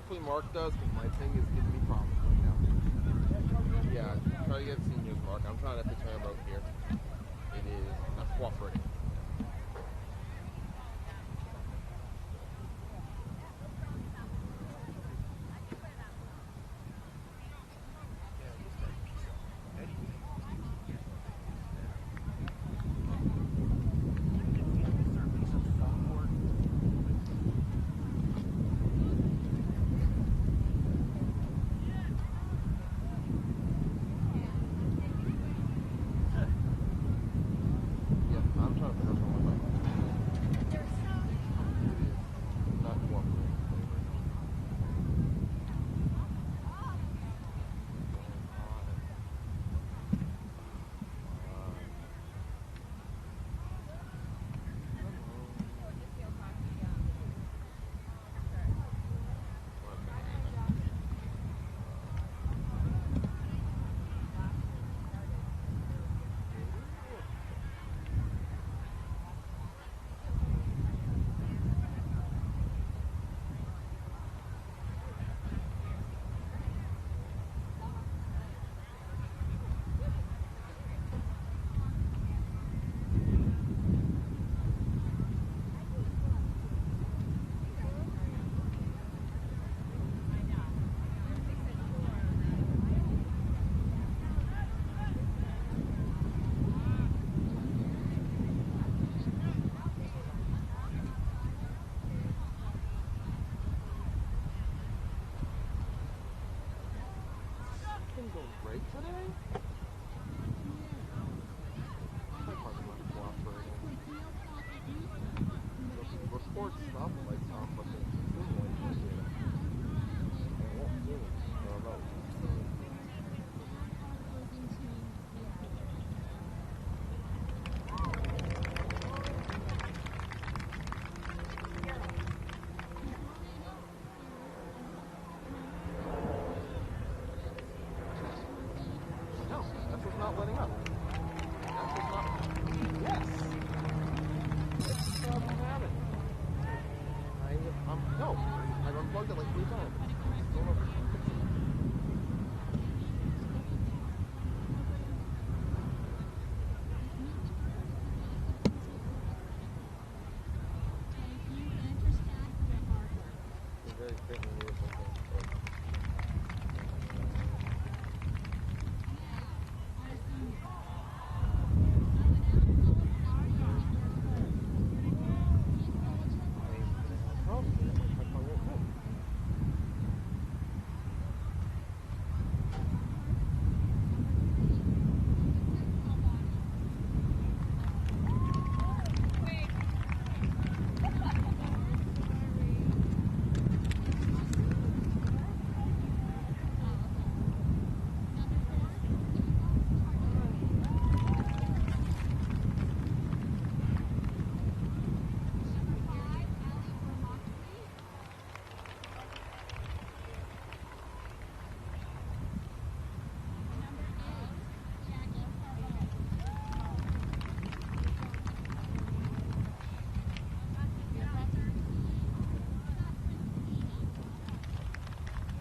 Hopefully Mark does, because my thing is giving me problems right now. Yeah, try to get seniors, Mark. I'm trying to fix my remote here. It is not cooperating.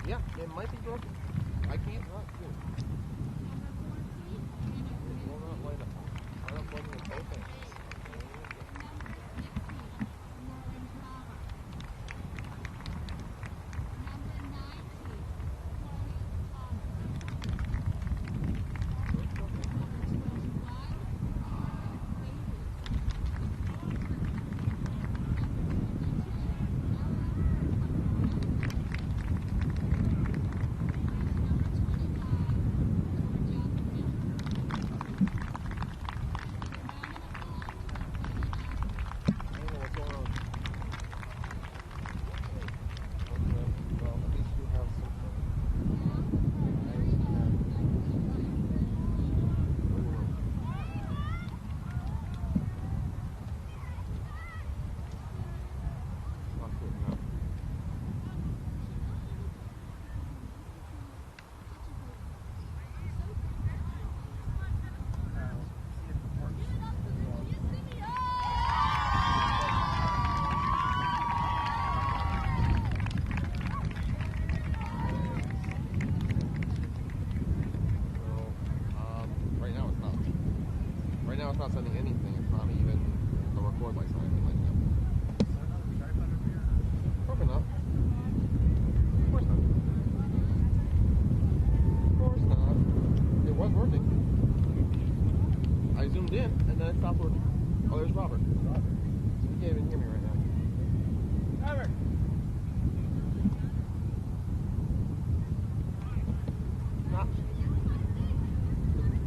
Yeah, it might be broken. I can't not do it. It will not light up. I don't plug in the both ends. it's not sending anything. It's not even the record light's not anything like that. Probably not. Of course not. Of course not. It was working. I zoomed in and then it stopped working. Oh, there's Robert. You can't even hear me right now. Robert! Not.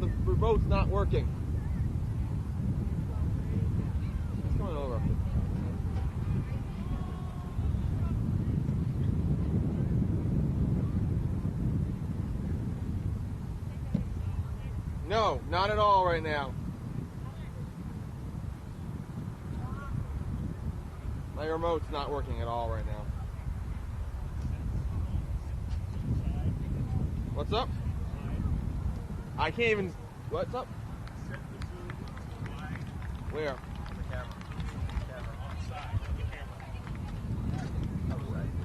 The remote's not working. What's going over? No, not at all right now. My remote's not working at all right now. What's up? I can't even. What's up? Where? The camera on the side of the camera.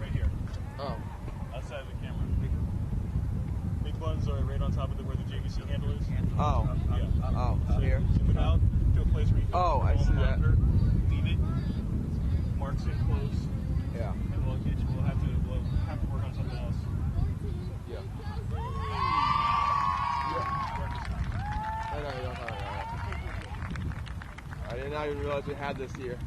Right here. Oh. Outside of the camera. Big buttons are right on top of where the JVC handle is. Oh. Yeah. Oh. So here. Zoom it out to a place where you can I see that. Leave it. Marks in close. Yeah. And we'll have to work on something else. Yeah. I know you don't talk about that. I did not even realize we had this here.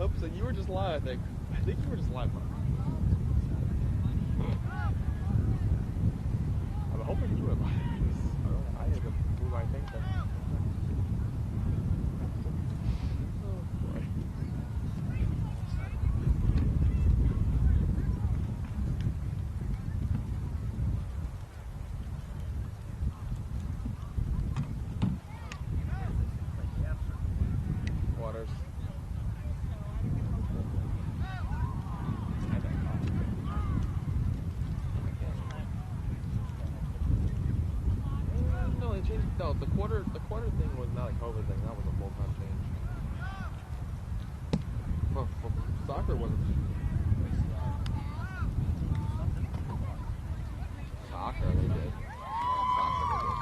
Oops, so you were just live, I think. I think you were just live. I'm hoping you were live. I had to move my thing there. Oh boy. Waters. No, the quarter thing was not a COVID thing. That was a full-time change. Well, soccer wasn't. Soccer they did. Soccer they did.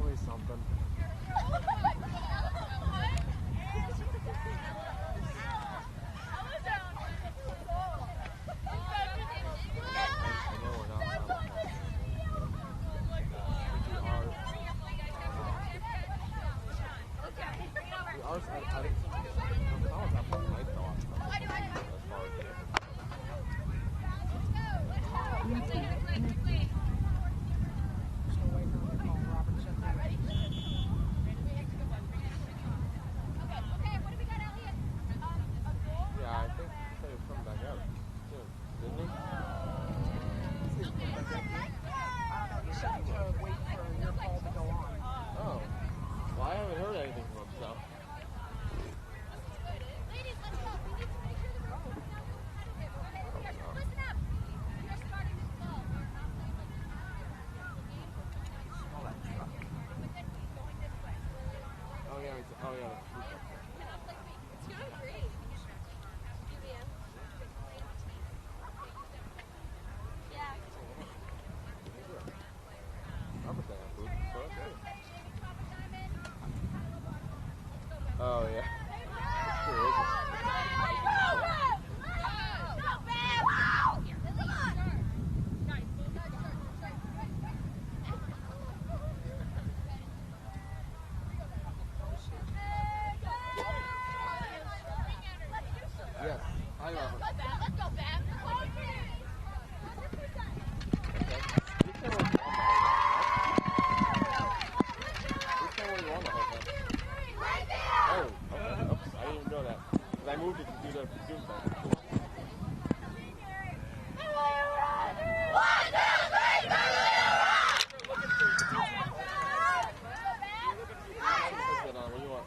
always something. Oh yeah. It's going great. Yeah. Oh yeah. Yes, I love it. Let's go, Bev. Oh, oops, I didn't even know that. Because I moved it to do the Zoom thing. What do you want?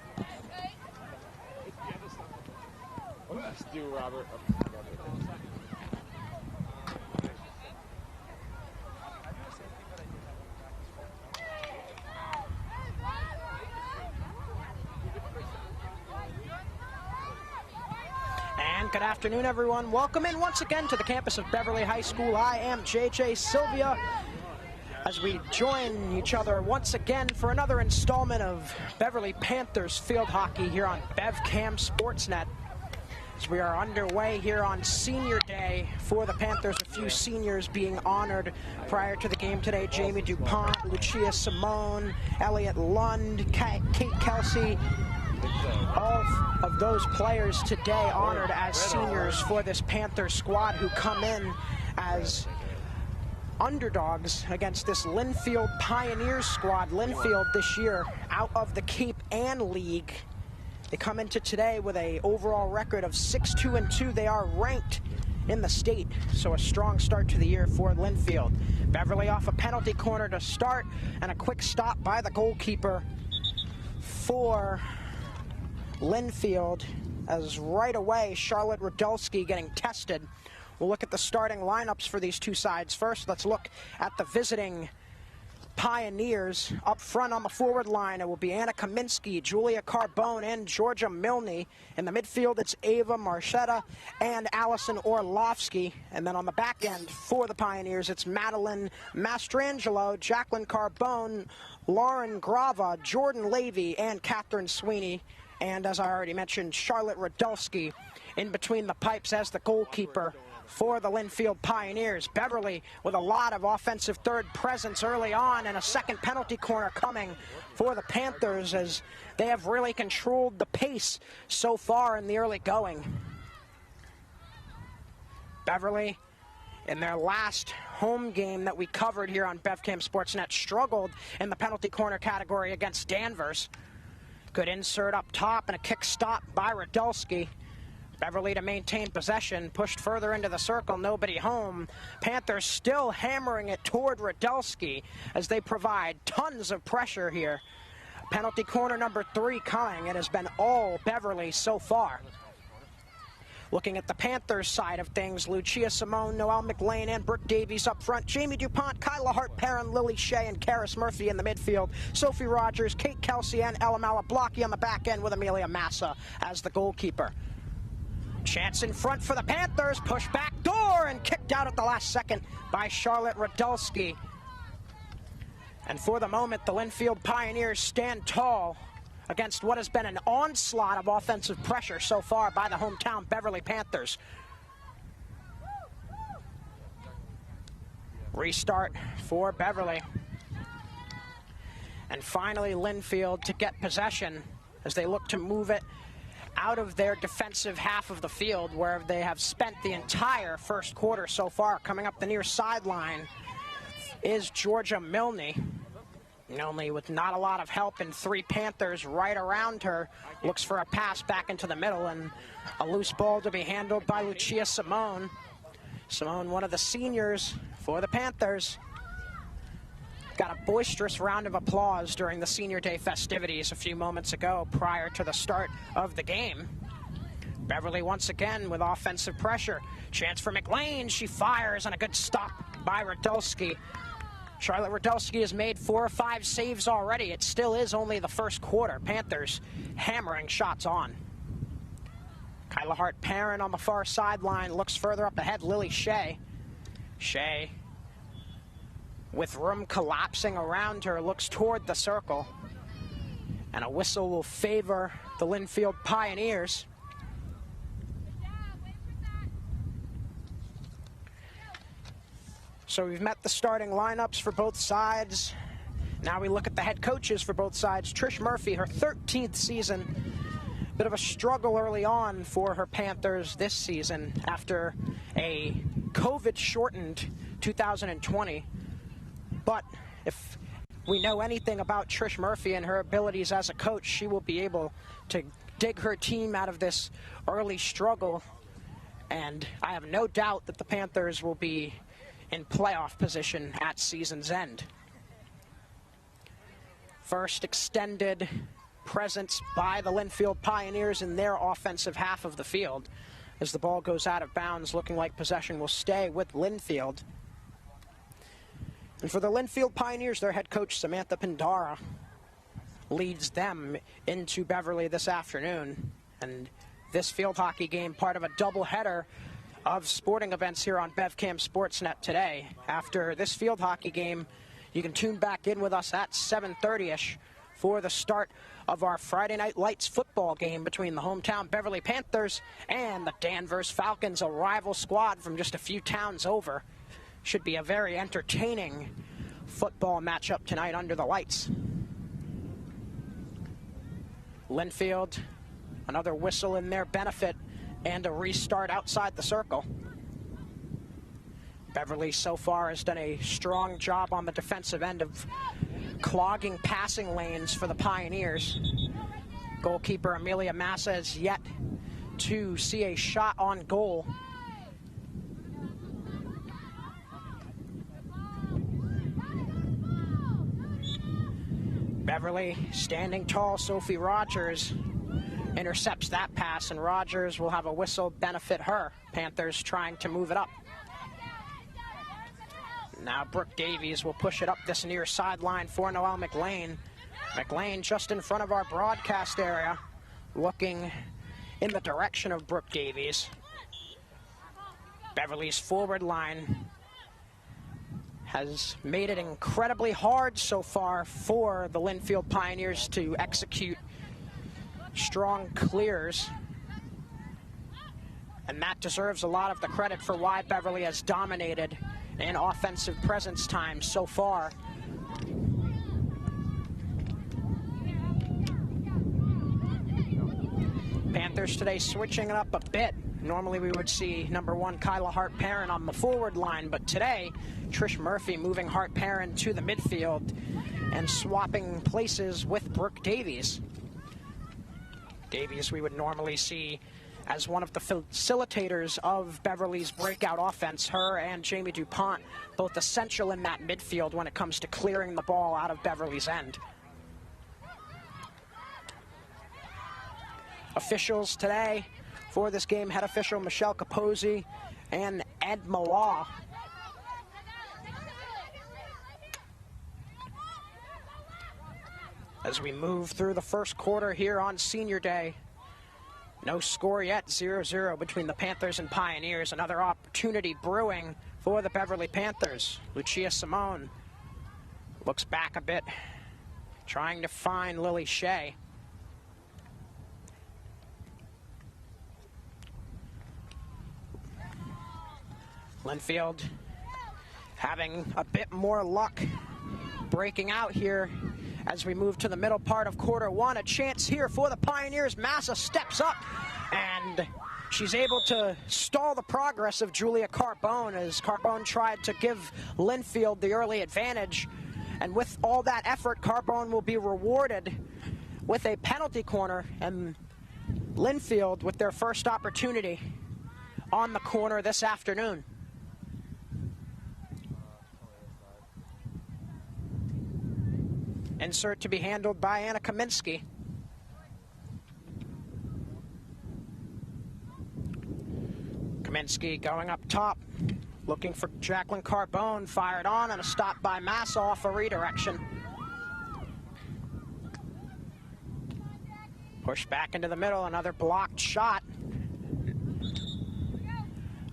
Let's do Robert. And good afternoon, everyone. Welcome in once again to the campus of Beverly High School. I am JJ Sylvia as we join each other once again for another installment of Beverly Panthers field hockey here on BevCam Sportsnet. As we are underway here on Senior Day for the Panthers, a few seniors being honored prior to the game today. Jamie DuPont, Lucia Simone, Elliott Lund, Kate Kelsey. All of those players today honored as seniors for this Panther squad who come in as underdogs against this Lynnfield Pioneers squad. Lynnfield this year out of the Cape Ann League. They come into today with an overall record of 6-2-2. They are ranked in the state, so a strong start to the year for Lynnfield. Beverly off a penalty corner to start, and a quick stop by the goalkeeper for Lynnfield, as right away Charlotte Radulski getting tested. We'll look at the starting lineups for these two sides. First, let's look at the visiting Pioneers. Up front on the forward line, it will be Anna Kaminsky, Julia Carbone, and Georgia Milne. In the midfield, it's Ava Marchetta and Allison Orlovsky. And then on the back end for the Pioneers, it's Madeline Mastrangelo, Jacqueline Carbone, Lauren Grava, Jordan Levy, and Catherine Sweeney. And as I already mentioned, Charlotte Radulski in between the pipes as the goalkeeper for the Lynnfield Pioneers. Beverly with a lot of offensive third presence early on, and a second penalty corner coming for the Panthers as they have really controlled the pace so far in the early going. Beverly, in their last home game that we covered here on BevCam Sportsnet, struggled in the penalty corner category against Danvers. Good insert up top and a kick stop by Radulski. Beverly to maintain possession, pushed further into the circle, nobody home. Panthers still hammering it toward Radulski as they provide tons of pressure here. Penalty corner number 3 coming. It has been all Beverly so far. Looking at the Panthers side of things, Lucia Simone, Noelle McLean, and Brooke Davies up front. Jamie DuPont, Kyla Hart-Perrin, Lily Shea, and Karis Murphy in the midfield. Sophie Rogers, Kate Kelsey, and Ella Malablocky on the back end with Amelia Massa as the goalkeeper. Chance in front for the Panthers, push back door and kicked out at the last second by Charlotte Radulski. And for the moment, the Lynnfield Pioneers stand tall against what has been an onslaught of offensive pressure so far by the hometown Beverly Panthers. Restart for Beverly. And finally, Lynnfield to get possession as they look to move it out of their defensive half of the field where they have spent the entire first quarter so far. Coming up the near sideline is Georgia Milne. Milne with not a lot of help, and three Panthers right around her. Looks for a pass back into the middle, and a loose ball to be handled by Lucia Simone. Simone, one of the seniors for the Panthers. Got a boisterous round of applause during the Senior Day festivities a few moments ago prior to the start of the game. Beverly once again with offensive pressure. Chance for McLean. She fires, and a good stop by Radulski. Charlotte Radulski has made 4 or 5 saves already. It still is only the first quarter. Panthers hammering shots on. Kyla Hart-Perrin on the far sideline looks further up ahead. Lily Shea. Shea, with room collapsing around her, looks toward the circle. And a whistle will favor the Lynnfield Pioneers. So we've met the starting lineups for both sides. Now we look at the head coaches for both sides. Trish Murphy, her 13th season. Bit of a struggle early on for her Panthers this season after a COVID-shortened 2020. But if we know anything about Trish Murphy and her abilities as a coach, she will be able to dig her team out of this early struggle. And I have no doubt that the Panthers will be in playoff position at season's end. First extended presence by the Lynnfield Pioneers in their offensive half of the field as the ball goes out of bounds, looking like possession will stay with Lynnfield. And for the Lynnfield Pioneers, their head coach Samantha Pindara leads them into Beverly this afternoon. And this field hockey game, part of a doubleheader of sporting events here on BevCam Sportsnet today. After this field hockey game, you can tune back in with us at 7:30ish for the start of our Friday Night Lights football game between the hometown Beverly Panthers and the Danvers Falcons, a rival squad from just a few towns over. Should be a very entertaining football matchup tonight under the lights. Lynnfield, another whistle in their benefit, and a restart outside the circle. Beverly so far has done a strong job on the defensive end of clogging passing lanes for the Pioneers. Goalkeeper Amelia Massa is yet to see a shot on goal. Beverly standing tall. Sophie Rogers intercepts that pass, and Rogers will have a whistle benefit her. Panthers trying to move it up. Now Brooke Davies will push it up this near sideline for Noelle McLean. McLean just in front of our broadcast area, looking in the direction of Brooke Davies. Beverly's forward line has made it incredibly hard so far for the Lynnfield Pioneers to execute strong clears, and that deserves a lot of the credit for why Beverly has dominated in offensive presence time so far. Panthers today switching it up a bit. Normally we would see number 1 Kyla Hart-Perrin on the forward line, but today Trish Murphy moving Hart-Perrin to the midfield and swapping places with Brooke Davies. Davies we would normally see as one of the facilitators of Beverly's breakout offense. Her and Jamie DuPont both essential in that midfield when it comes to clearing the ball out of Beverly's end. Officials today for this game, head official Michelle Capozzi and Ed Malaw. As we move through the first quarter here on Senior Day, no score yet, 0-0 between the Panthers and Pioneers. Another opportunity brewing for the Beverly Panthers. Lucia Simone Looks back a bit, trying to find Lily Shea. Lynnfield having a bit more luck breaking out here as we move to the middle part of quarter one. A chance here for the Pioneers. Massa steps up, and she's able to stall the progress of Julia Carbone as Carbone tried to give Lynnfield the early advantage. And with all that effort, Carbone will be rewarded with a penalty corner, and Lynnfield with their first opportunity on the corner this afternoon. Insert to be handled by Anna Kaminsky. Kaminsky going up top, looking for Jacqueline Carbone, fired on, and a stop by Massa off a redirection. Push back into the middle, another blocked shot.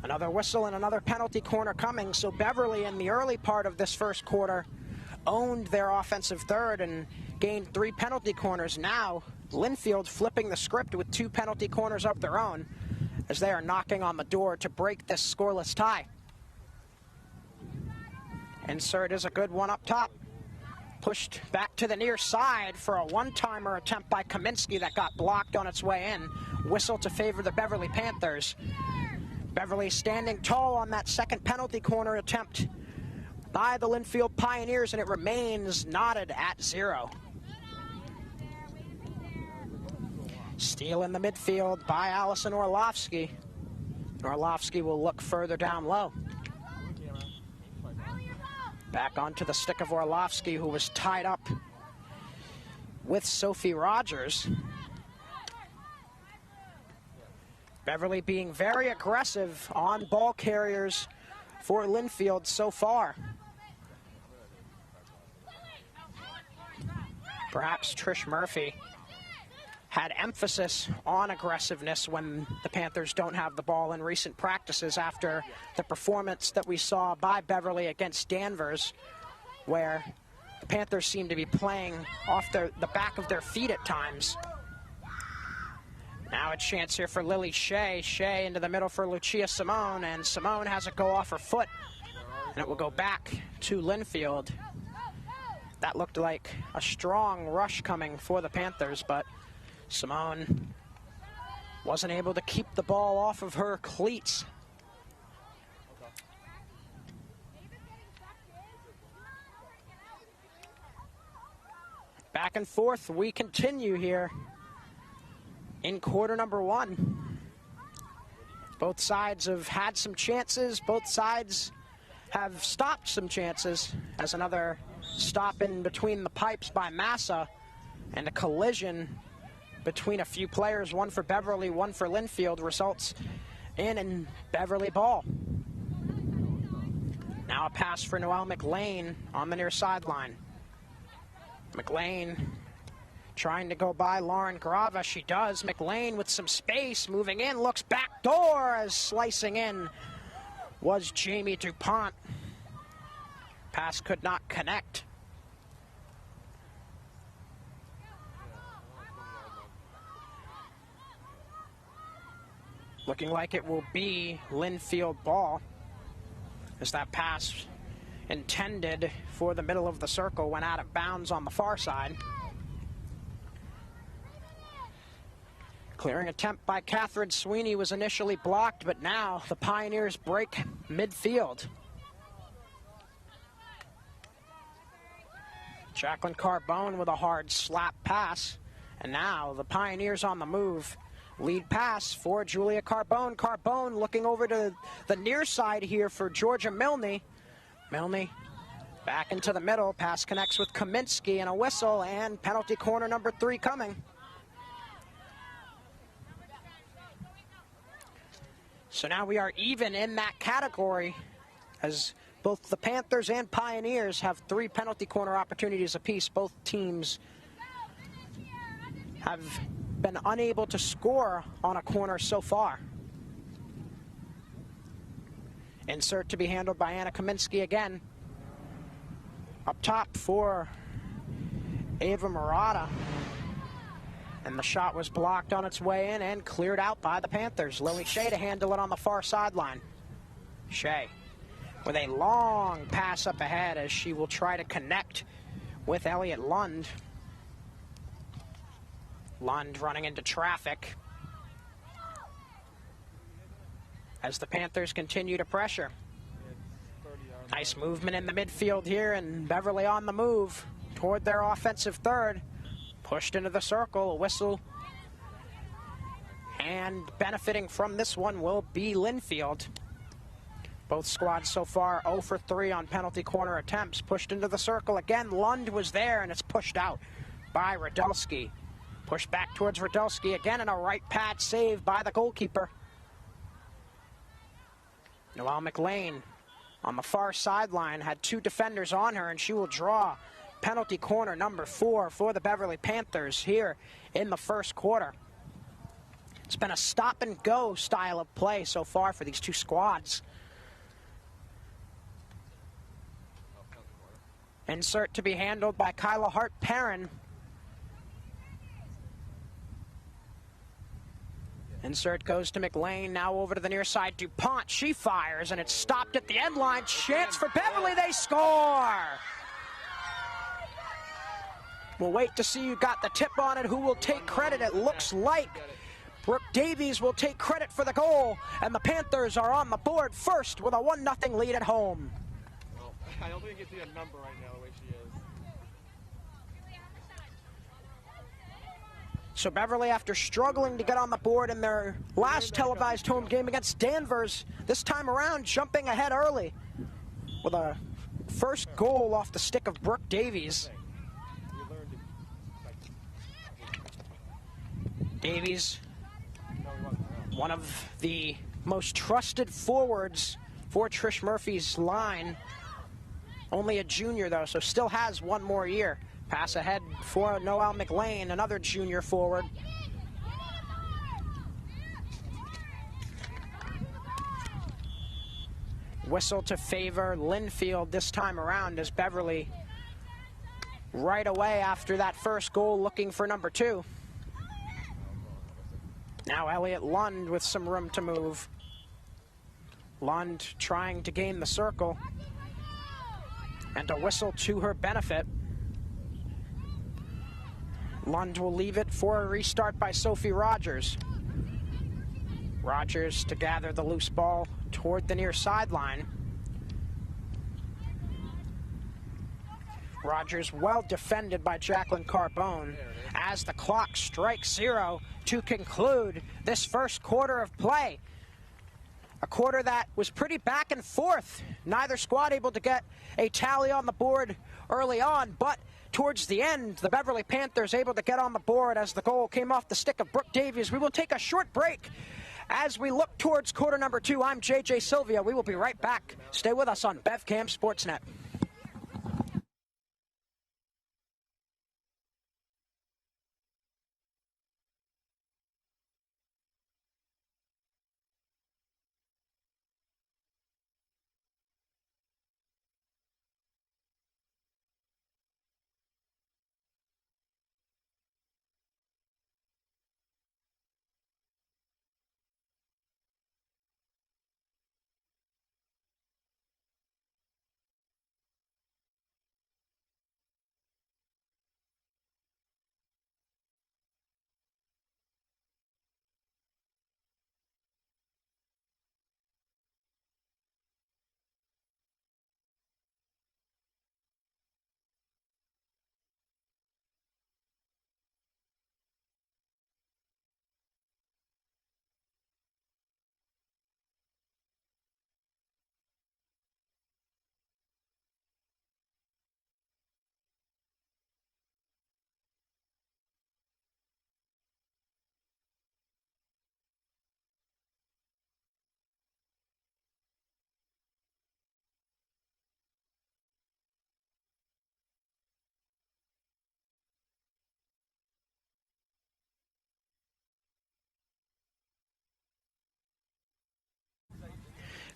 Another whistle and another penalty corner coming. So Beverly in the early part of this first quarter owned their offensive third and gained 3 penalty corners. Now Lynnfield flipping the script with 2 penalty corners of their own as they are knocking on the door to break this scoreless tie. Insert is a good one up top. Pushed back to the near side for a one-timer attempt by Kaminsky that got blocked on its way in. Whistle to favor the Beverly Panthers. Beverly standing tall on that second penalty corner attempt by the Lynnfield Pioneers, and it remains knotted at 0. Steal in the midfield by Allison Orlovsky. Orlovsky will look further down low. Back onto the stick of Orlovsky, who was tied up with Sophie Rogers. Beverly being very aggressive on ball carriers for Lynnfield so far. Perhaps Trish Murphy had emphasis on aggressiveness when the Panthers don't have the ball in recent practices after the performance that we saw by Beverly against Danvers, where the Panthers seem to be playing off the back of their feet at times. Now a chance here for Lily Shea. Shea into the middle for Lucia Simone, and Simone has it go off her foot, and it will go back to Lynnfield. That looked like a strong rush coming for the Panthers, but Simone wasn't able to keep the ball off of her cleats. Back and forth we continue here in quarter number one. Both sides have had some chances. Both sides have stopped some chances, as another stop in between the pipes by Massa and a collision between a few players, one for Beverly, one for Lynnfield, results in Beverly ball. Now a pass for Noelle McLean on the near sideline. McLean trying to go by Lauren Grava. She does. McLean with some space, moving in, looks back door as slicing in was Jamie DuPont. Pass could not connect. Looking like it will be Lynnfield ball, as that pass intended for the middle of the circle went out of bounds on the far side. Clearing attempt by Catherine Sweeney was initially blocked, but now the Pioneers break midfield. Jacqueline Carbone with a hard slap pass, and now the Pioneers on the move. Lead pass for Julia Carbone. Carbone looking over to the near side here for Georgia Milne. Milne back into the middle. Pass connects with Kaminsky, and a whistle, and penalty corner number 3 coming. So now we are even in that category, as both the Panthers and Pioneers have 3 penalty corner opportunities apiece. Both teams have been unable to score on a corner so far. Insert to be handled by Anna Kaminsky again. Up top for Ava Murata. And the shot was blocked on its way in and cleared out by the Panthers. Lily Shea to handle it on the far sideline. Shea with a long pass up ahead as she will try to connect with Elliott Lund. Lund running into traffic as the Panthers continue to pressure. Nice movement in the midfield here, and Beverly on the move toward their offensive third. Pushed into the circle, a whistle. And benefiting from this one will be Lynnfield. Both squads so far 0 for 3 on penalty corner attempts. Pushed into the circle again. Lund was there, and it's pushed out by Radulski. Pushed back towards Radulski again, and a right pad save by the goalkeeper. Noelle McLean on the far sideline had 2 defenders on her, and she will draw penalty corner number 4 for the Beverly Panthers here in the first quarter. It's been a stop and go style of play so far for these two squads. Insert to be handled by Kyla Hart-Perrin. Insert goes to McLean, now over to the near side. DuPont, she fires, and it's stopped at the end line. Chance for Beverly, they score! We'll wait to see who got the tip on it, who will take credit. It looks like Brooke Davies will take credit for the goal, and the Panthers are on the board first with a 1-0 lead at home. Well, I don't think you can see a number right now the way she is. So Beverly, after struggling to get on the board in their last televised home game against Danvers, this time around jumping ahead early with a first goal off the stick of Brooke Davies. Davies, one of the most trusted forwards for Trish Murphy's line. Only a junior, though, so still has 1 more year. Pass ahead for Noelle McLean, another junior forward. Whistle to favor Lynnfield this time around as Beverly right away after that first goal looking for number 2. Now Elliott Lund with some room to move. Lund trying to gain the circle. And a whistle to her benefit. Lund will leave it for a restart by Sophie Rogers. Rogers to gather the loose ball toward the near sideline. Rogers well defended by Jacqueline Carbone as the clock strikes 0 to conclude this first quarter of play. A quarter that was pretty back and forth. Neither squad able to get a tally on the board early on, but towards the end, the Beverly Panthers able to get on the board as the goal came off the stick of Brooke Davies. We will take a short break as we look towards quarter number 2. I'm JJ Sylvia. We will be right back. Stay with us on BevCam Sportsnet.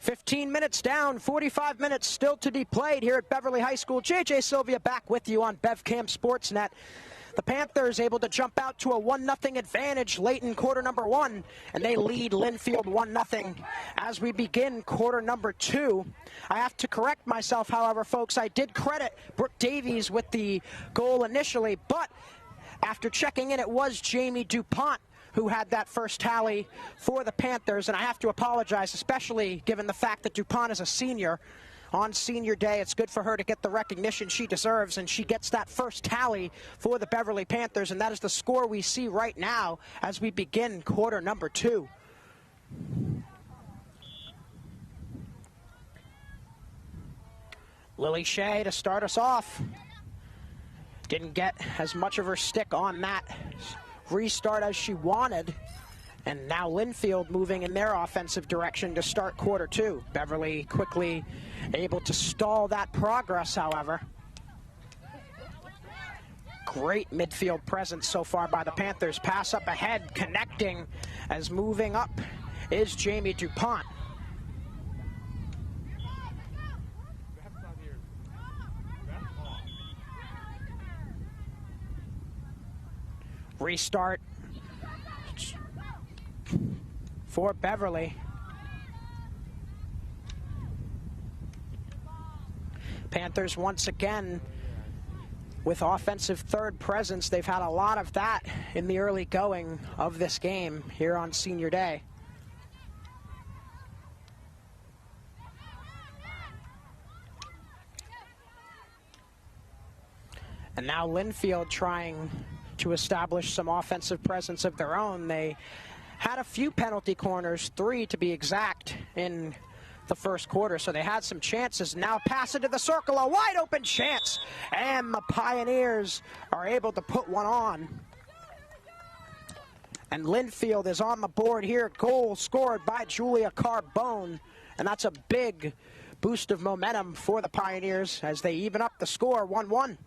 15 minutes down, 45 minutes still to be played here at Beverly High School. JJ Sylvia back with you on BevCam Sportsnet. The Panthers able to jump out to a 1-0 advantage late in quarter number 1, and they lead Lynnfield 1-0 as we begin quarter number 2. I have to correct myself, however, folks. I did credit Brooke Davies with the goal initially, but after checking in, it was Jamie DuPont who had that first tally for the Panthers, and I have to apologize, especially given the fact that DuPont is a senior. On senior day, it's good for her to get the recognition she deserves, and she gets that first tally for the Beverly Panthers, and that is the score we see right now as we begin quarter number 2. Lily Shea to start us off. Didn't get as much of her stick on that restart as she wanted. And now Lynnfield moving in their offensive direction to start quarter 2. Beverly quickly able to stall that progress, however. Great midfield presence so far by the Panthers. Pass up ahead, connecting as moving up is Jamie DuPont. Restart for Beverly. Panthers once again with offensive third presence. They've had a lot of that in the early going of this game here on senior day. And now Lynnfield trying to establish some offensive presence of their own. They had a few penalty corners, 3 to be exact, in the first quarter, so they had some chances. Now pass into the circle, a wide open chance, and the Pioneers are able to put one on. And Lynnfield is on the board here. Goal scored by Julia Carbone, and that's a big boost of momentum for the Pioneers as they even up the score 1-1.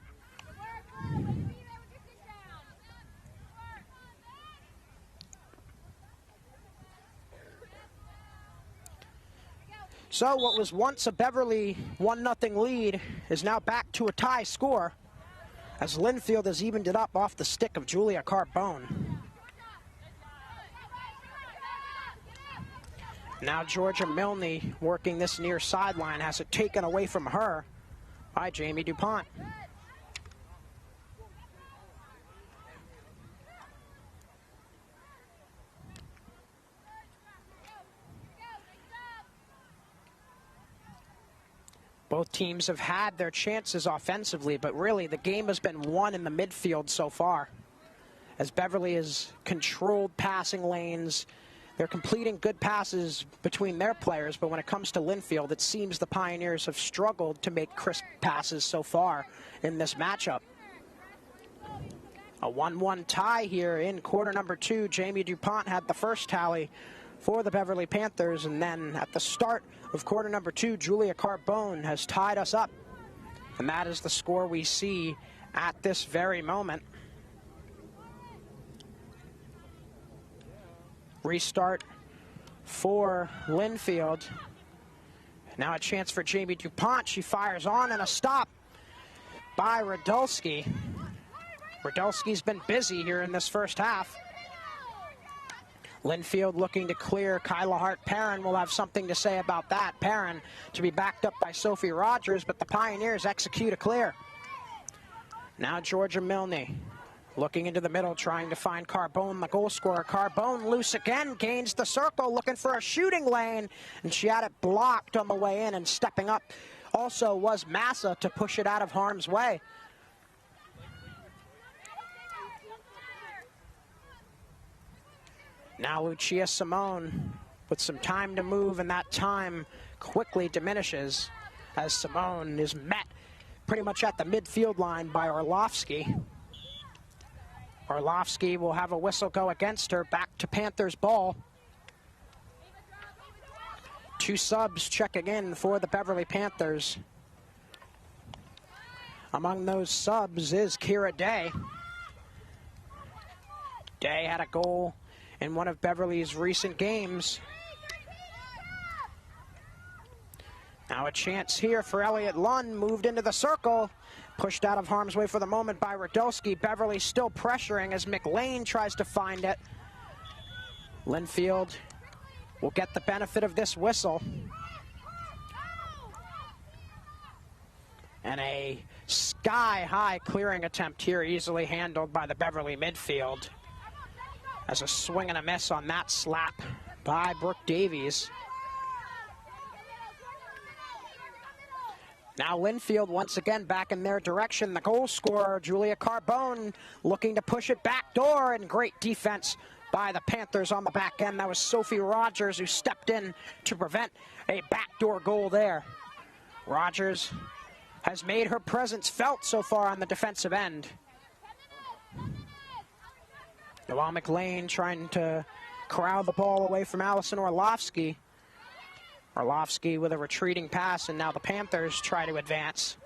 So what was once a Beverly 1-0 lead is now back to a tie score as Lynnfield has evened it up off the stick of Julia Carbone. Now Georgia Milne working this near sideline, has it taken away from her by Jamie DuPont. Both teams have had their chances offensively, but really the game has been won in the midfield so far. As Beverly has controlled passing lanes, they're completing good passes between their players, but when it comes to Lynnfield, it seems the Pioneers have struggled to make crisp passes so far in this matchup. A 1-1 tie here in quarter number 2. Jamie DuPont had the first tally for the Beverly Panthers, and then at the start of quarter number 2, Julia Carbone has tied us up, and that is the score we see at this very moment. Restart for Lynnfield. Now a chance for Jamie DuPont. She fires on, and a stop by Radulski. Radulski's been busy here in this first half. Lynnfield looking to clear. Kyla Hart-Perrin will have something to say about that. Perrin to be backed up by Sophie Rogers, but the Pioneers execute a clear. Now Georgia Milne looking into the middle, trying to find Carbone, the goal scorer. Carbone loose again, gains the circle, looking for a shooting lane, and she had it blocked on the way in, and stepping up also was Massa to push it out of harm's way. Now Lucia Simone with some time to move, and that time quickly diminishes as Simone is met pretty much at the midfield line by Orlovsky. Orlovsky will have a whistle go against her. Back to Panthers ball. 2 subs checking in for the Beverly Panthers. Among those subs is Kira Day. Day had a goal in one of Beverly's recent games. Now a chance here for Elliott Lund, moved into the circle. Pushed out of harm's way for the moment by Radulski. Beverly still pressuring as McLean tries to find it. Lynnfield will get the benefit of this whistle. And a sky-high clearing attempt here, easily handled by the Beverly midfield. As a swing and a miss on that slap by Brooke Davies. Now Lynnfield once again back in their direction. The goal scorer, Julia Carbone, looking to push it back door, and great defense by the Panthers on the back end. That was Sophie Rogers who stepped in to prevent a backdoor goal there. Rogers has made her presence felt so far on the defensive end. Noelle McLean trying to corral the ball away from Allison Orlovsky. Orlovsky with a retreating pass, and now the Panthers try to advance.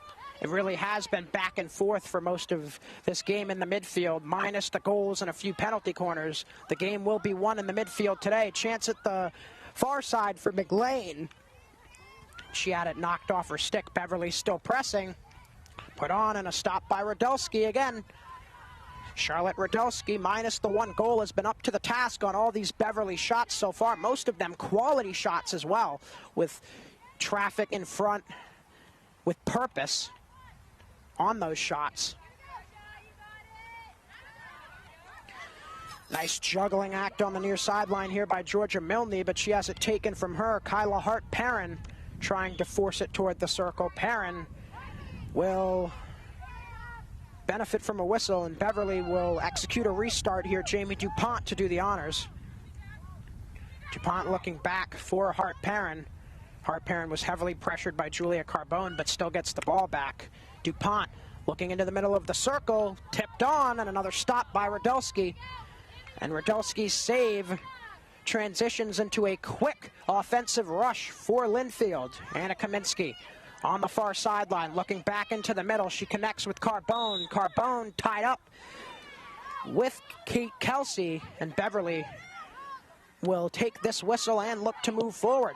It really has been back and forth for most of this game in the midfield, minus the goals and a few penalty corners. The game will be won in the midfield today. Chance at the far side for McLean. She had it knocked off her stick. Beverly still pressing. Put on, and a stop by Radulski again. Charlotte Radulski, minus the one goal, has been up to the task on all these Beverly shots so far. Most of them quality shots as well, with traffic in front, with purpose on those shots. Nice juggling act on the near sideline here by Georgia Milne, but she has it taken from her. Kyla Hart-Perrin trying to force it toward the circle. Perrin will benefit from a whistle, and Beverly will execute a restart here. Jamie DuPont to do the honors. DuPont looking back for Hart-Perrin. Hart-Perrin was heavily pressured by Julia Carbone, but still gets the ball back. DuPont looking into the middle of the circle, tipped on, and another stop by Radulski. And Radulski's save transitions into a quick offensive rush for Lynnfield. Anna Kaminsky on the far sideline, looking back into the middle. She connects with Carbone. Carbone tied up with Kate Kelsey, and Beverly will take this whistle and look to move forward.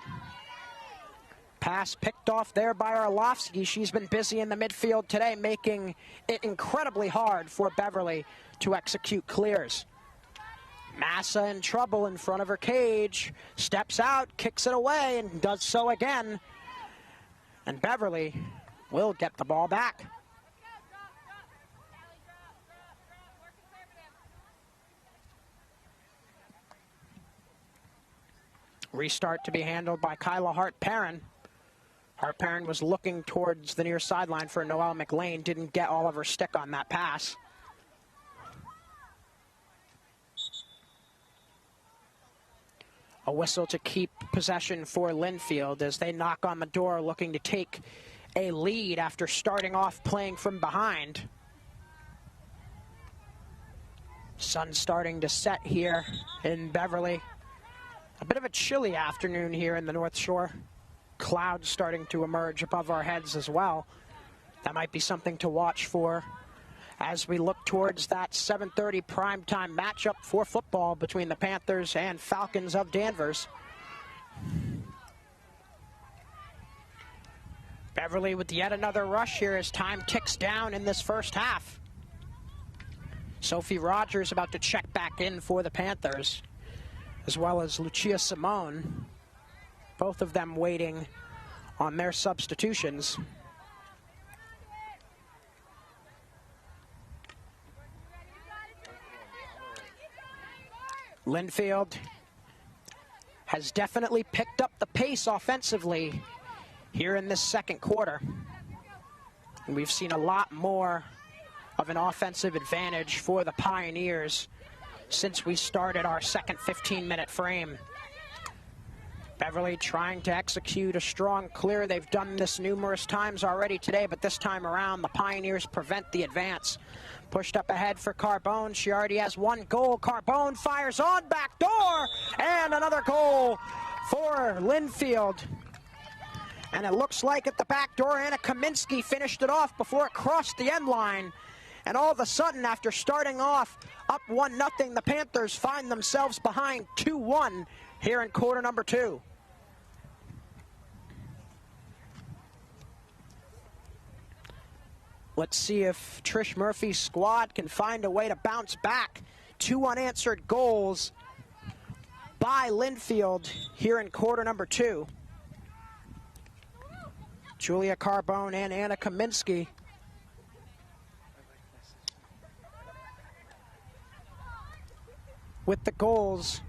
Pass picked off there by Orlovsky. She's been busy in the midfield today, making it incredibly hard for Beverly to execute clears. Massa in trouble in front of her cage, steps out, kicks it away, and does so again. And Beverly will get the ball back. Restart to be handled by Kyla Hart-Perrin. Hart-Perrin was looking towards the near sideline for Noelle McLean, didn't get all of her stick on that pass. A whistle to keep possession for Lynnfield as they knock on the door, looking to take a lead after starting off playing from behind. Sun starting to set here in Beverly. A bit of a chilly afternoon here in the North Shore. Clouds starting to emerge above our heads as well. That might be something to watch for as we look towards that 7:30 primetime matchup for football between the Panthers and Falcons of Danvers. Beverly with yet another rush here as time ticks down in this first half. Sophie Rogers about to check back in for the Panthers, as well as Lucia Simone. Both of them waiting on their substitutions. Lynnfield has definitely picked up the pace offensively here in this second quarter. And we've seen a lot more of an offensive advantage for the Pioneers since we started our second 15-minute frame. Beverly trying to execute a strong clear. They've done this numerous times already today, but this time around the Pioneers prevent the advance. Pushed up ahead for Carbone. She already has one goal. Carbone fires on, back door, and another goal for Lynnfield. And it looks like at the back door, Anna Kaminsky finished it off before it crossed the end line. And all of a sudden, after starting off up 1-0, the Panthers find themselves behind 2-1 here in quarter number 2. Let's see if Trish Murphy's squad can find a way to bounce back. 2 unanswered goals by Lynnfield here in quarter number 2. Julia Carbone and Anna Kaminsky. With the goals.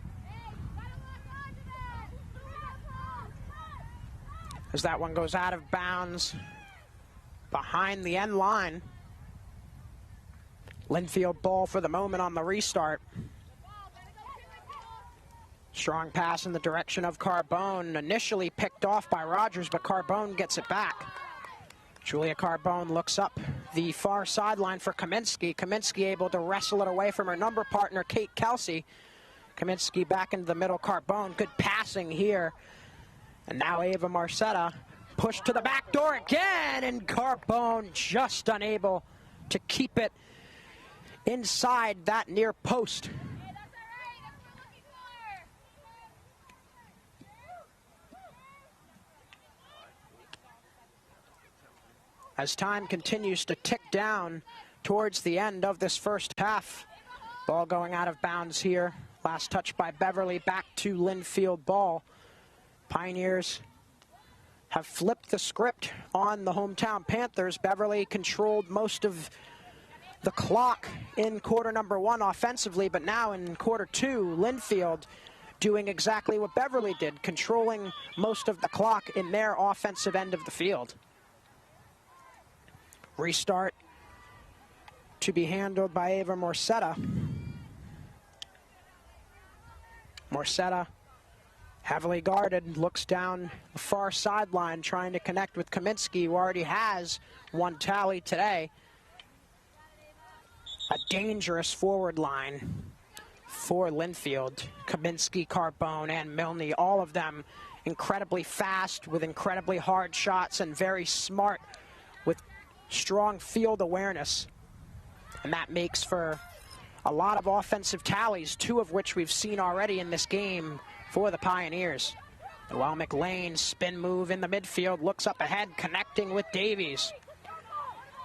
As that one goes out of bounds behind the end line. Lynnfield ball for the moment on the restart. Strong pass in the direction of Carbone, initially picked off by Rogers, but Carbone gets it back. Julia Carbone looks up the far sideline for Kaminsky. Kaminsky able to wrestle it away from her number partner, Kate Kelsey. Kaminsky back into the middle, Carbone, good passing here. And now Ava Marcetta pushed to the back door again, and Carbone just unable to keep it inside that near post. As time continues to tick down towards the end of this first half. Ball going out of bounds here. Last touch by Beverly, back to Lynnfield ball. Pioneers have flipped the script on the hometown Panthers. Beverly controlled most of the clock in quarter number 1 offensively, but now in quarter 2, Lynnfield doing exactly what Beverly did, controlling most of the clock in their offensive end of the field. Restart to be handled by Ava Marcetta. Marcetta, heavily guarded, looks down the far sideline trying to connect with Kaminsky, who already has 1 tally today. A dangerous forward line for Lynnfield. Kaminsky, Carbone, and Milne, all of them incredibly fast with incredibly hard shots and very smart with strong field awareness. And that makes for a lot of offensive tallies, 2 of which we've seen already in this game for the Pioneers. Noelle McLean, spin move in the midfield, looks up ahead, connecting with Davies.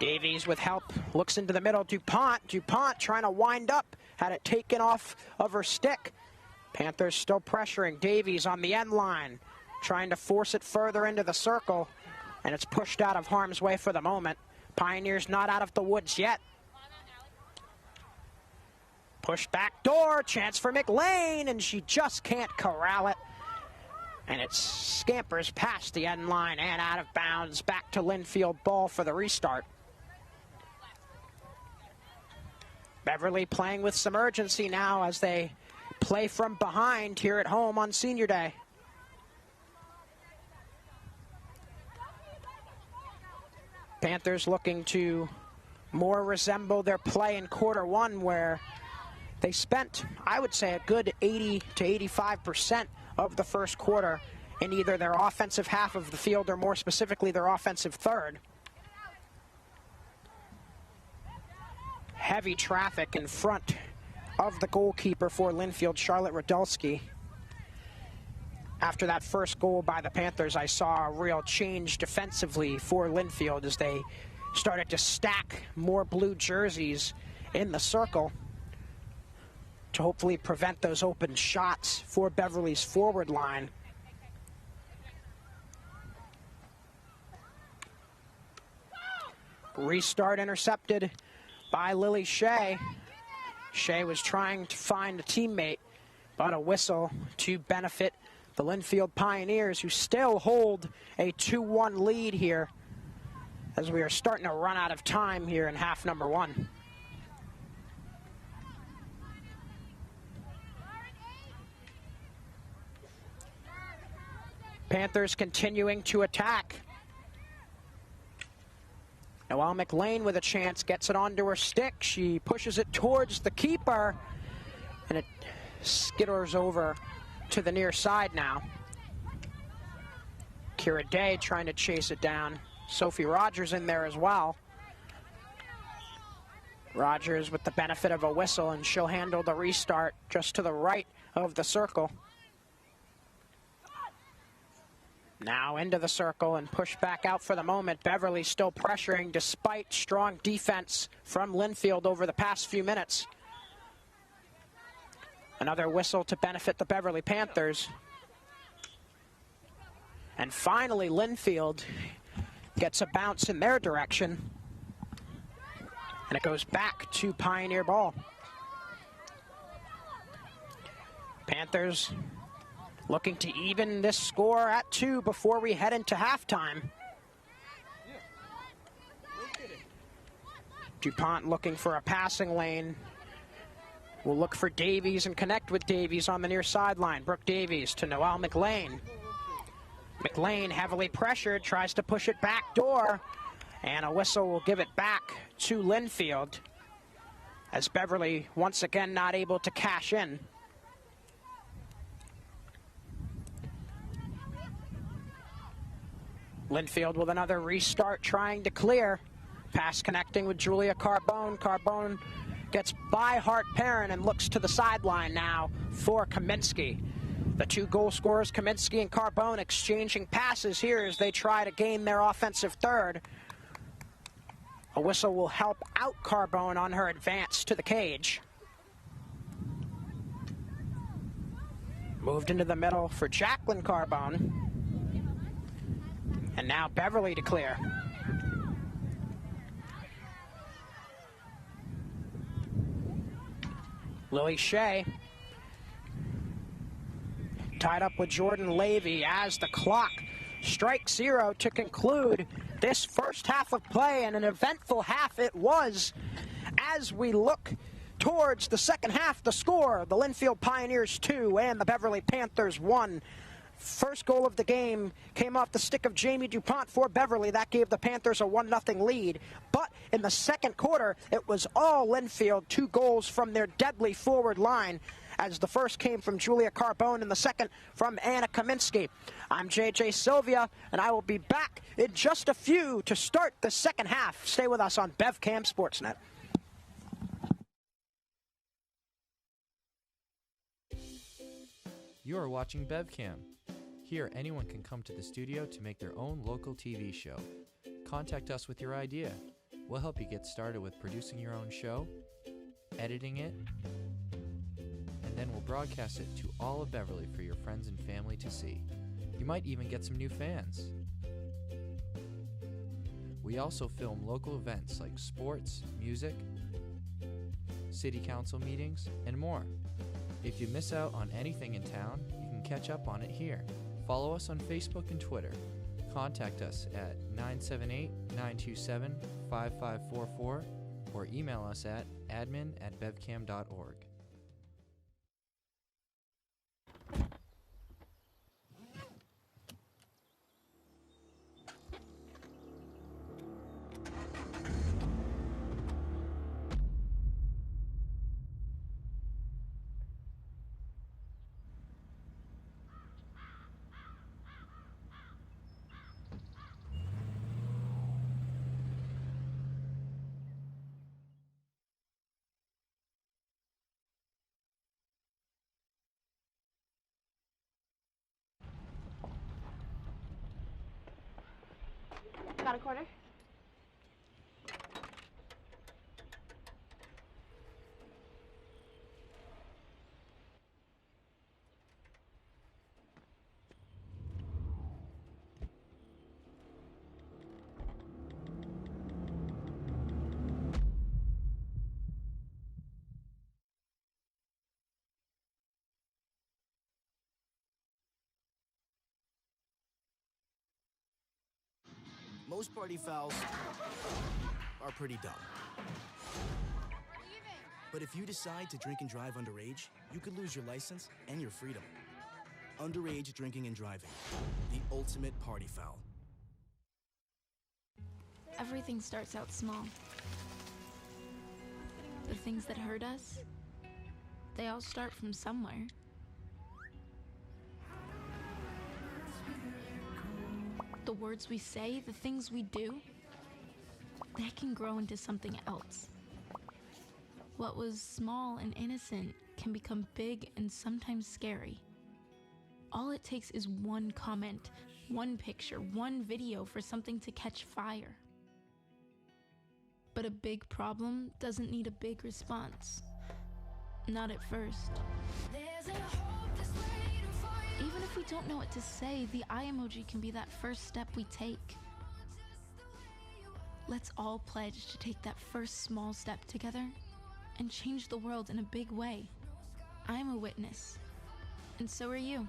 Davies with help, looks into the middle, DuPont. DuPont trying to wind up, had it taken off of her stick. Panthers still pressuring. Davies on the end line, trying to force it further into the circle, and it's pushed out of harm's way for the moment. Pioneers not out of the woods yet. Push back door, chance for McLean, and she just can't corral it. And it scampers past the end line and out of bounds, back to Lynnfield ball for the restart. Beverly playing with some urgency now as they play from behind here at home on Senior Day. Panthers looking to more resemble their play in quarter 1, where they spent, I would say, a good 80 to 85% of the first quarter in either their offensive half of the field or more specifically their offensive third. Heavy traffic in front of the goalkeeper for Lynnfield, Charlotte Radulski. After that first goal by the Panthers, I saw a real change defensively for Lynnfield as they started to stack more blue jerseys in the circle to hopefully prevent those open shots for Beverly's forward line. Restart intercepted by Lily Shea. Shea was trying to find a teammate, but a whistle to benefit the Lynnfield Pioneers, who still hold a 2-1 lead here as we are starting to run out of time here in half number 1. Panthers continuing to attack. Noelle McLean with a chance, gets it onto her stick. She pushes it towards the keeper, and it skitters over to the near side now. Kira Day trying to chase it down. Sophie Rogers in there as well. Rogers with the benefit of a whistle, and she'll handle the restart just to the right of the circle. Now into the circle and push back out for the moment. Beverly still pressuring despite strong defense from Lynnfield over the past few minutes. Another whistle to benefit the Beverly Panthers. And finally, Lynnfield gets a bounce in their direction. And it goes back to Pioneer ball. Panthers looking to even this score at 2 before we head into halftime. DuPont looking for a passing lane. We'll look for Davies and connect with Davies on the near sideline. Brooke Davies to Noel McLean. McLean, heavily pressured, tries to push it back door. And a whistle will give it back to Lynnfield, as Beverly once again not able to cash in. Lynnfield with another restart, trying to clear. Pass connecting with Julia Carbone. Carbone gets by Hart Perrin and looks to the sideline now for Kaminsky. The two goal scorers, Kaminsky and Carbone, exchanging passes here as they try to gain their offensive third. A whistle will help out Carbone on her advance to the cage. Moved into the middle for Jacqueline Carbone. And now Beverly to clear. Lily Shea tied up with Jordan Levy as the clock strikes 0 to conclude this first half of play, and an eventful half it was. As we look towards the second half, the score, the Lynnfield Pioneers 2 and the Beverly Panthers 1. First goal of the game came off the stick of Jamie DuPont for Beverly. That gave the Panthers a 1-0 lead. But in the second quarter, it was all Lynnfield, 2 goals from their deadly forward line, as the first came from Julia Carbone and the second from Anna Kaminsky. I'm JJ Sylvia, and I will be back in just a few to start the second half. Stay with us on BevCam Sportsnet. You are watching BevCam. Here, anyone can come to the studio to make their own local TV show. Contact us with your idea. We'll help you get started with producing your own show, editing it, and then we'll broadcast it to all of Beverly for your friends and family to see. You might even get some new fans. We also film local events like sports, music, city council meetings, and more. If you miss out on anything in town, you can catch up on it here. Follow us on Facebook and Twitter. Contact us at 978-927-5544 or email us at admin@bevcam.org. Got a quarter? Most party fouls are pretty dumb. But if you decide to drink and drive underage, you could lose your license and your freedom. Underage drinking and driving, the ultimate party foul. Everything starts out small. The things that hurt us, they all start from somewhere. The words we say, the things we do, they can grow into something else. What was small and innocent can become big and sometimes scary. All it takes is one comment, one picture, one video for something to catch fire. But a big problem doesn't need a big response. Not at first. Even if we don't know what to say, the eye emoji can be that first step we take. Let's all pledge to take that first small step together and change the world in a big way. I'm a witness, and so are you.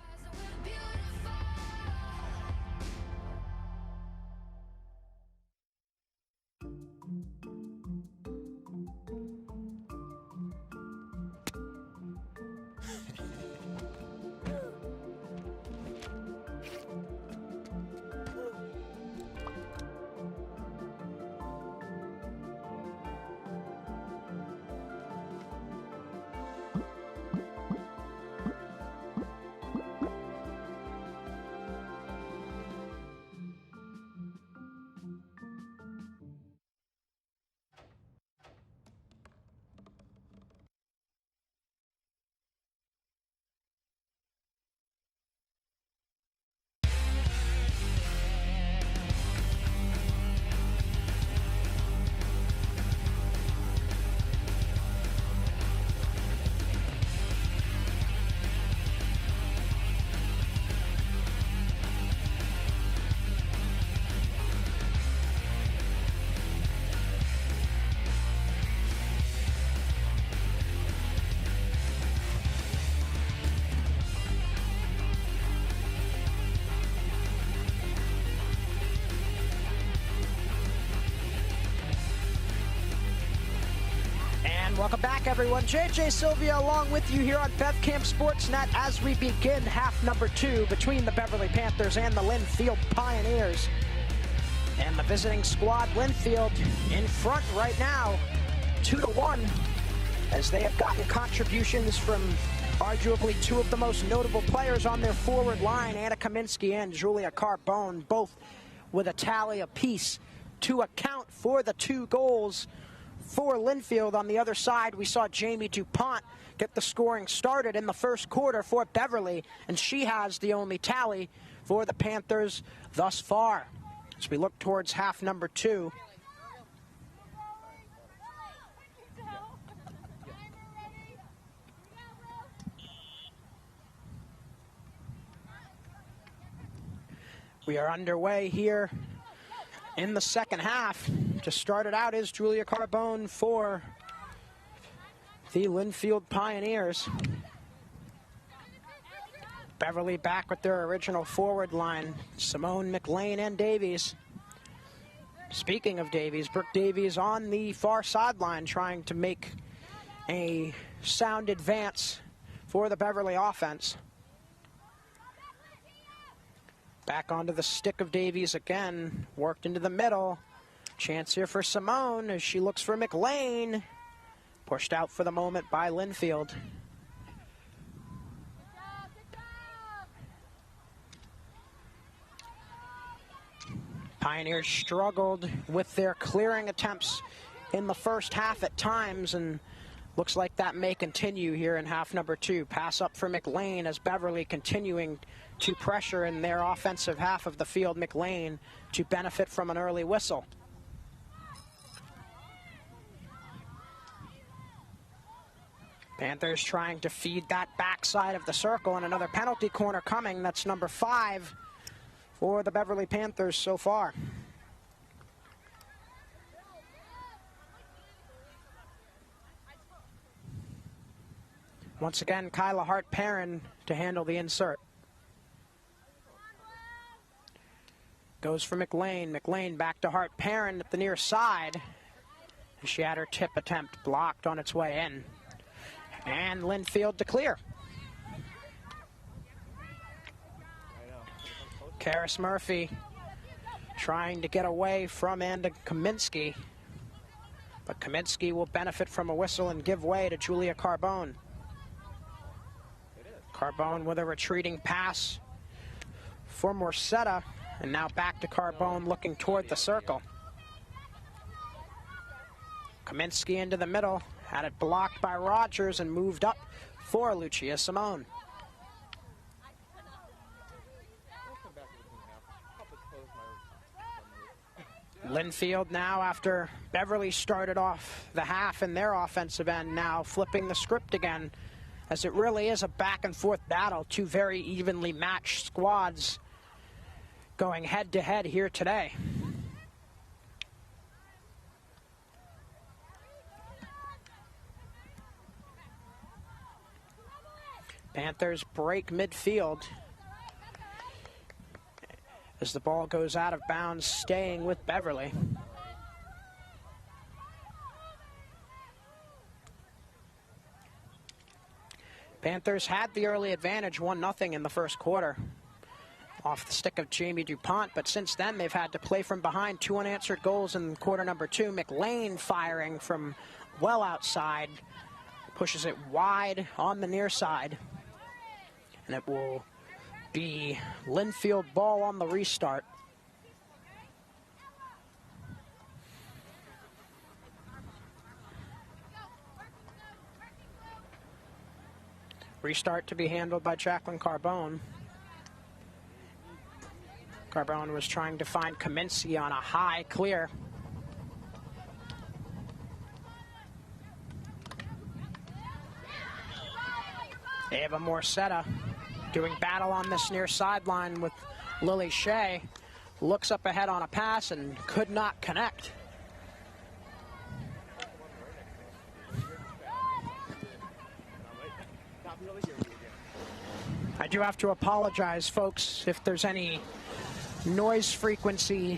Welcome back, everyone. JJ Sylvia along with you here on BevCam Sportsnet as we begin half number 2 between the Beverly Panthers and the Lynnfield Pioneers. And the visiting squad, Lynnfield, in front right now, 2-1, as they have gotten contributions from arguably two of the most notable players on their forward line, Anna Kaminsky and Julia Carbone, both with a tally apiece to account for the 2 goals for Lynnfield. On the other side, we saw Jamie DuPont get the scoring started in the first quarter for Beverly, and she has the only tally for the Panthers thus far. As we look towards half number 2. We are underway here in the second half. To start it out is Julia Carbone for the Lynnfield Pioneers. Beverly back with their original forward line, Simone, McLean, and Davies. Speaking of Davies, Brooke Davies on the far sideline trying to make a sound advance for the Beverly offense. Back onto the stick of Davies again, worked into the middle. Chance here for Simone as she looks for McLean. Pushed out for the moment by Lynnfield. Pioneers struggled with their clearing attempts in the first half at times, and looks like that may continue here in half number 2. Pass up for McLean as Beverly continuing to pressure in their offensive half of the field. McLean to benefit from an early whistle. Panthers trying to feed that backside of the circle, and another penalty corner coming. That's number 5 for the Beverly Panthers so far. Once again, Kyla Hart-Perrin to handle the insert. Goes for McLean. McLean back to Hart-Perrin at the near side. She had her tip attempt blocked on its way in. And Lynnfield to clear. Karis Murphy trying to get away from Anna Kaminsky. But Kaminsky will benefit from a whistle and give way to Julia Carbone. Carbone with a retreating pass for Morcetta. And now back to Carbone looking toward the circle. Kaminsky into the middle. Had it blocked by Rogers and moved up for Lucia Simone. Lynnfield now, after Beverly started off the half in their offensive end, now flipping the script again, as it really is a back and forth battle. Two very evenly matched squads going head to head here today. Panthers break midfield as the ball goes out of bounds, staying with Beverly. Panthers had the early advantage, 1-0 in the first quarter, off the stick of Jamie DuPont, but since then they've had to play from behind. 2 unanswered goals in quarter number 2. McLean firing from well outside, pushes it wide on the near side, and it will be Lynnfield ball on the restart. Restart to be handled by Jacqueline Carbone. Carbone was trying to find Kaminsky on a high clear. Ava Morsetta doing battle on this near sideline with Lily Shea. Looks up ahead on a pass and could not connect. I do have to apologize, folks, if there's any noise frequency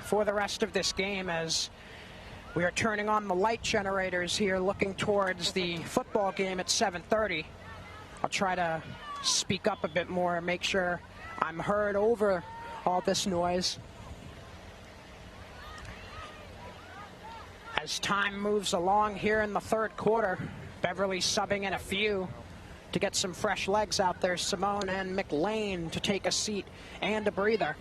for the rest of this game, as we are turning on the light generators here looking towards the football game at 7:30. I'll try to speak up a bit more and make sure I'm heard over all this noise. As time moves along here in the third quarter, Beverly subbing in a few to get some fresh legs out there. Simone and McLean to take a seat and a breather.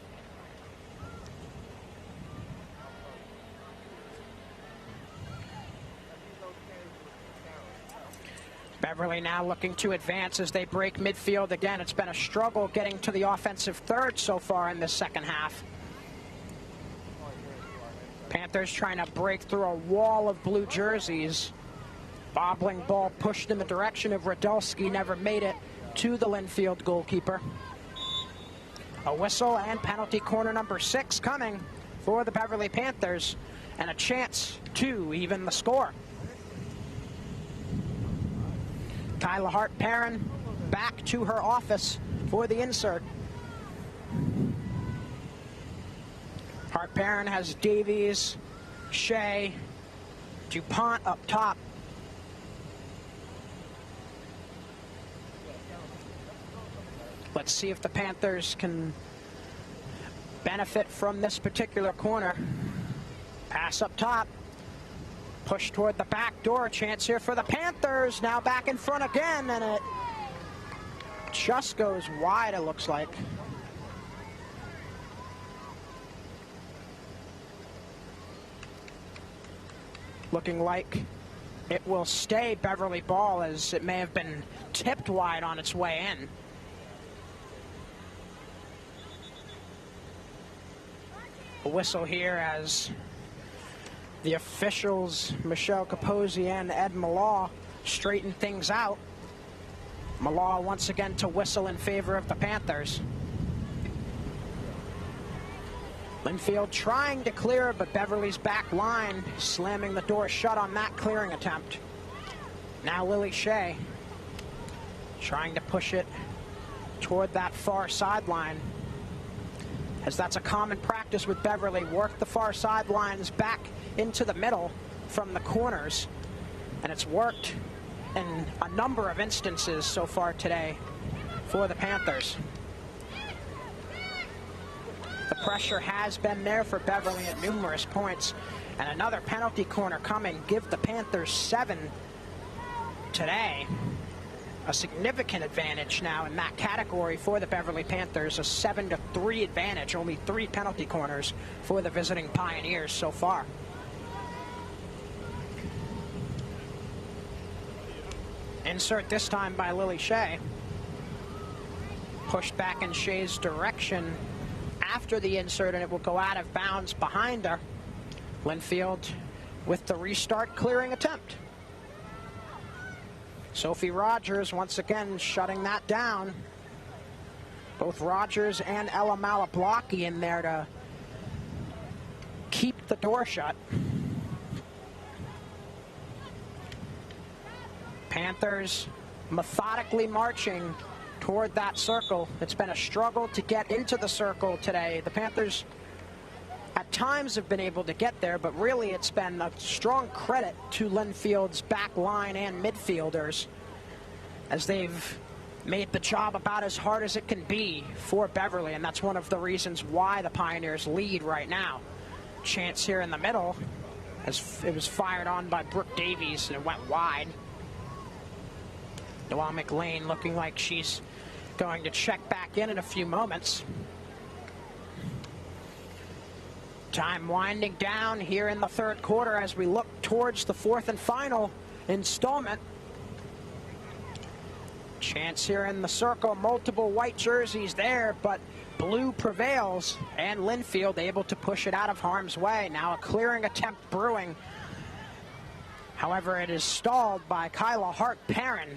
Beverly now looking to advance as they break midfield again. It's been a struggle getting to the offensive third so far in this second half. Panthers trying to break through a wall of blue jerseys. Bobbling ball pushed in the direction of Radulski, never made it to the Lynnfield goalkeeper. A whistle and penalty corner number 6 coming for the Beverly Panthers, and a chance to even the score. Kyla Hart-Perrin back to her office for the insert. Hart-Perrin has Davies, Shea, DuPont up top. Let's see if the Panthers can benefit from this particular corner. Pass up top. Push toward the back door. Chance here for the Panthers. Now back in front again, and it just goes wide, it looks like. Looking like it will stay Beverly ball, as it may have been tipped wide on its way in. A whistle here as the officials, Michelle Capozzi and Ed Malaw, straighten things out. Malaw once again to whistle in favor of the Panthers. Lynnfield trying to clear, but Beverly's back line slamming the door shut on that clearing attempt. Now Lily Shea trying to push it toward that far sideline, as that's a common practice with Beverly. Work the far sidelines back into the middle from the corners, and it's worked in a number of instances so far today for the Panthers. The pressure has been there for Beverly at numerous points, and another penalty corner coming. Give the Panthers 7 today. A significant advantage now in that category for the Beverly Panthers, a 7-3 advantage. Only 3 penalty corners for the visiting Pioneers so far. Insert this time by Lily Shea. Pushed back in Shea's direction after the insert, and it will go out of bounds behind her. Lynnfield with the restart clearing attempt. Sophie Rogers once again shutting that down. Both Rogers and Ella Malablocki in there to keep the door shut. Panthers methodically marching toward that circle. It's been a struggle to get into the circle today. The Panthers at times have been able to get there, but really it's been a strong credit to Lynnfield's back line and midfielders as they've made the job about as hard as it can be for Beverly, and that's one of the reasons why the Pioneers lead right now. Chance here in the middle as it was fired on by Brooke Davies and it went wide. Noelle McLean looking like she's going to check back in a few moments. Time winding down here in the third quarter as we look towards the fourth and final installment. Chance here in the circle, multiple white jerseys there, but blue prevails, and Lynnfield able to push it out of harm's way. Now a clearing attempt brewing. However, it is stalled by Kyla Hart-Perrin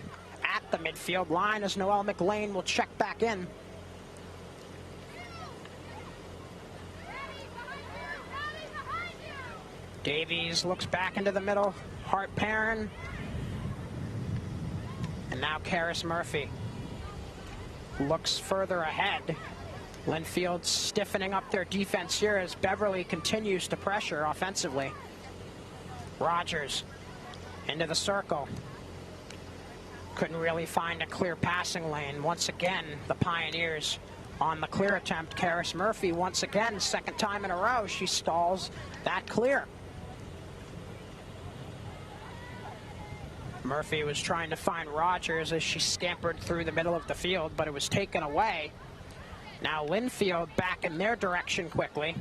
at the midfield line as Noelle McLean will check back in. Davies looks back into the middle. Hart-Perrin. And now Karis Murphy looks further ahead. Lynnfield stiffening up their defense here as Beverly continues to pressure offensively. Rogers into the circle. Couldn't really find a clear passing lane. Once again, the Pioneers on the clear attempt. Karis Murphy once again, second time in a row, she stalls that clear. Murphy was trying to find Rogers as she scampered through the middle of the field, but it was taken away. Now Lynnfield back in their direction quickly.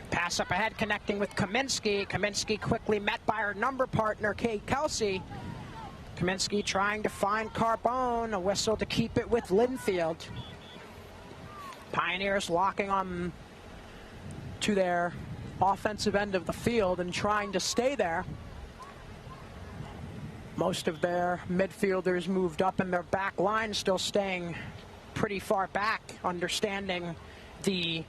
Pass up ahead, connecting with Kaminsky. Kaminsky quickly met by her number partner, Kate Kelsey. Kaminsky trying to find Carbone, a whistle to keep it with Lynnfield. Pioneers locking on to their offensive end of the field and trying to stay there. Most of their midfielders moved up and their back line still staying pretty far back, understanding the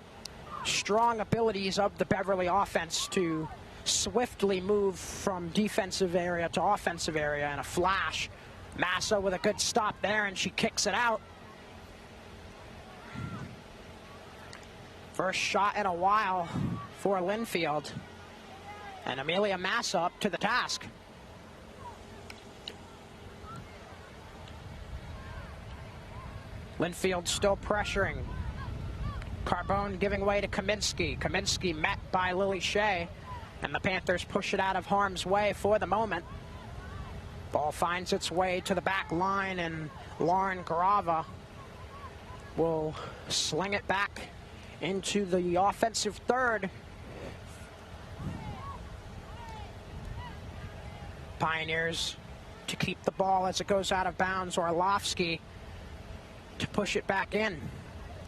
strong abilities of the Beverly offense to swiftly move from defensive area to offensive area in a flash. Massa with a good stop there, and she kicks it out. First shot in a while for Lynnfield. And Amelia Massa up to the task. Lynnfield still pressuring. Carbone giving way to Kaminsky. Kaminsky met by Lily Shea, and the Panthers push it out of harm's way for the moment. Ball finds its way to the back line, and Lauren Garava will sling it back into the offensive third. Pioneers to keep the ball as it goes out of bounds. Orlovsky to push it back in.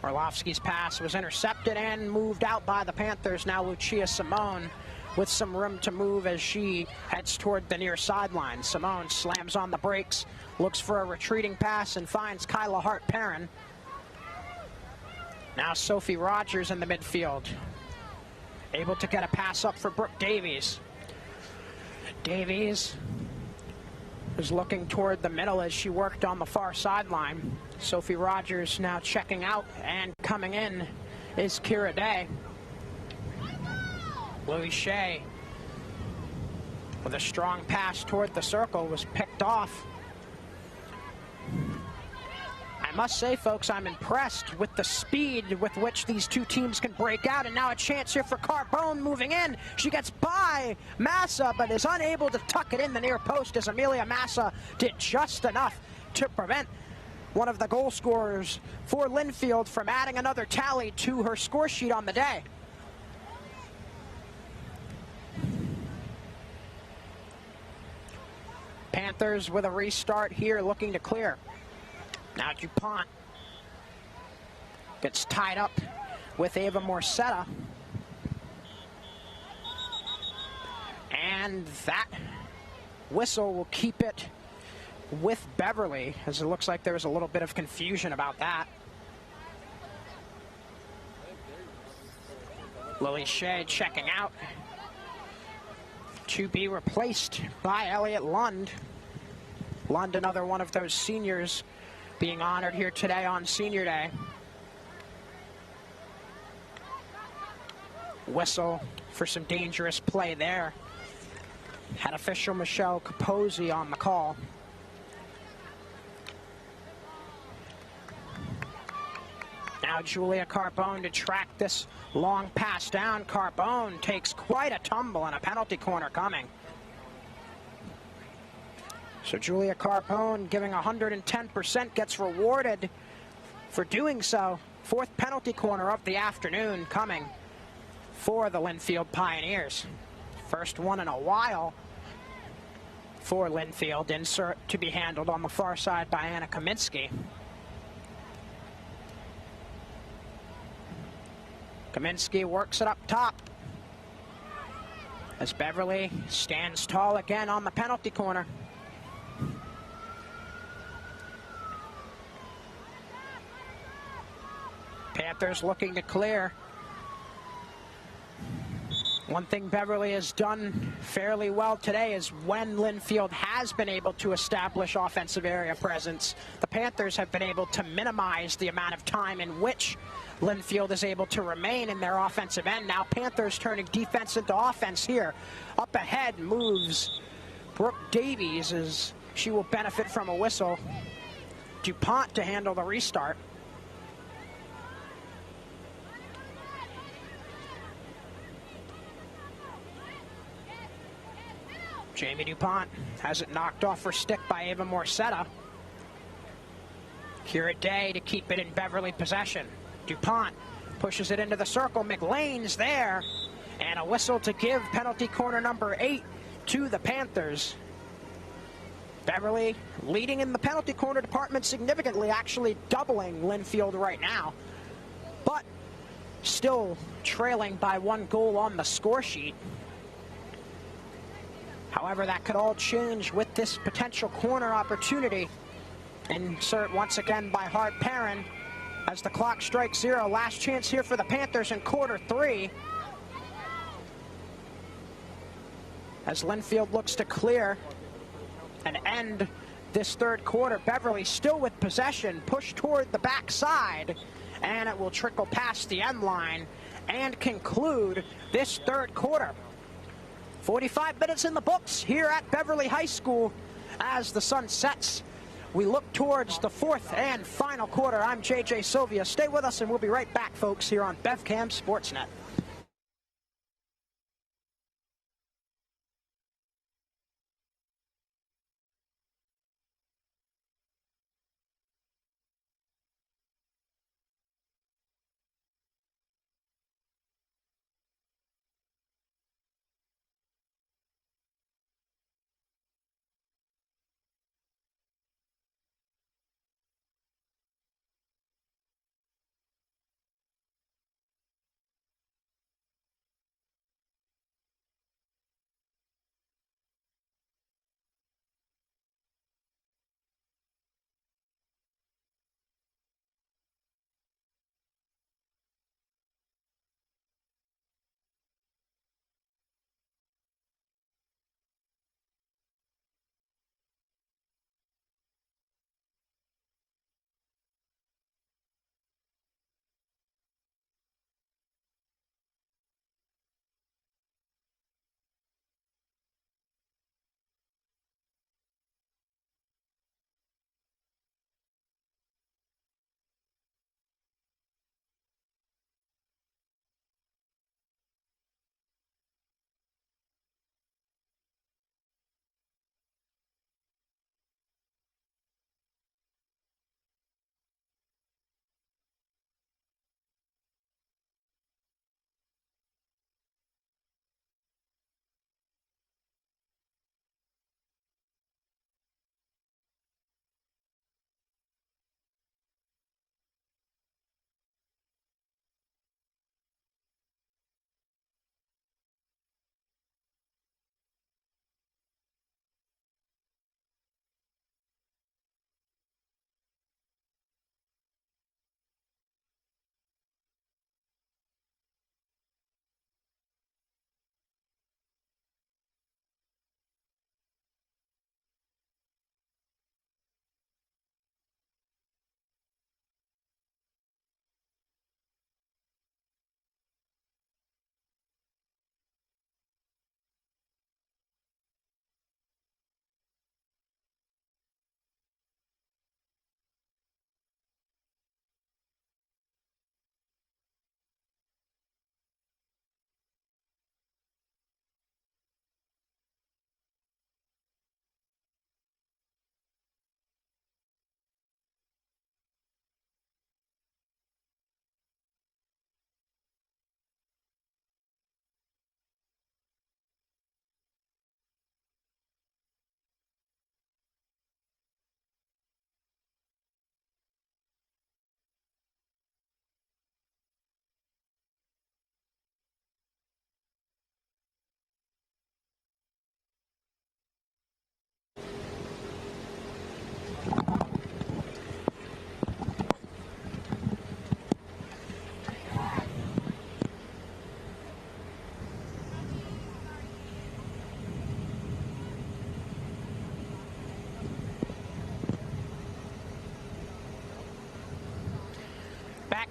Orlovsky's pass was intercepted and moved out by the Panthers. Now Lucia Simone with some room to move as she heads toward the near sideline. Simone slams on the brakes, looks for a retreating pass, and finds Kyla Hart-Perrin. Now Sophie Rogers in the midfield, able to get a pass up for Brooke Davies. Davies was looking toward the middle as she worked on the far sideline. Sophie Rogers now checking out, and coming in is Kira Day. Louis Shea with a strong pass toward the circle was picked off. I must say, folks, I'm impressed with the speed with which these two teams can break out. And now a chance here for Carbone moving in. She gets by Massa, but is unable to tuck it in the near post as Amelia Massa did just enough to prevent one of the goal scorers for Lynnfield from adding another tally to her score sheet on the day. Panthers with a restart here, looking to clear. Now DuPont gets tied up with Ava Morcetta. And that whistle will keep it with Beverly, as it looks like there was a little bit of confusion about that. Lily Shea checking out to be replaced by Elliott Lund. Lund, another one of those seniors being honored here today on Senior Day. Whistle for some dangerous play there. Had official Michelle Capozzi on the call. Now Julia Carbone to track this long pass down. Carbone takes quite a tumble and a penalty corner coming. So Julia Carbone giving 110%, gets rewarded for doing so. Fourth penalty corner of the afternoon coming for the Lynnfield Pioneers. First one in a while for Lynnfield. Insert to be handled on the far side by Anna Kaminsky. Kaminsky works it up top as Beverly stands tall again on the penalty corner. Panthers looking to clear. One thing Beverly has done fairly well today is when Lynnfield has been able to establish offensive area presence, the Panthers have been able to minimize the amount of time in which Lynnfield is able to remain in their offensive end. Now Panthers turning defense into offense here. Up ahead moves Brooke Davies as she will benefit from a whistle. DuPont to handle the restart. Jamie DuPont has it knocked off her stick by Ava Morcetta. Kira Day to keep it in Beverly possession. DuPont pushes it into the circle. McLean's there. And a whistle to give penalty corner number 8 to the Panthers. Beverly leading in the penalty corner department significantly, actually doubling Lynnfield right now. But still trailing by 1 goal on the score sheet. However, that could all change with this potential corner opportunity. Insert once again by Hart Perrin as the clock strikes 0. Last chance here for the Panthers in quarter 3. As Lynnfield looks to clear and end this third quarter. Beverly still with possession, pushed toward the backside, and it will trickle past the end line and conclude this third quarter. 45 minutes in the books here at Beverly High School. As the sun sets, we look towards the fourth and final quarter. I'm JJ Sylvia. Stay with us and we'll be right back, folks, here on BevCam Sportsnet.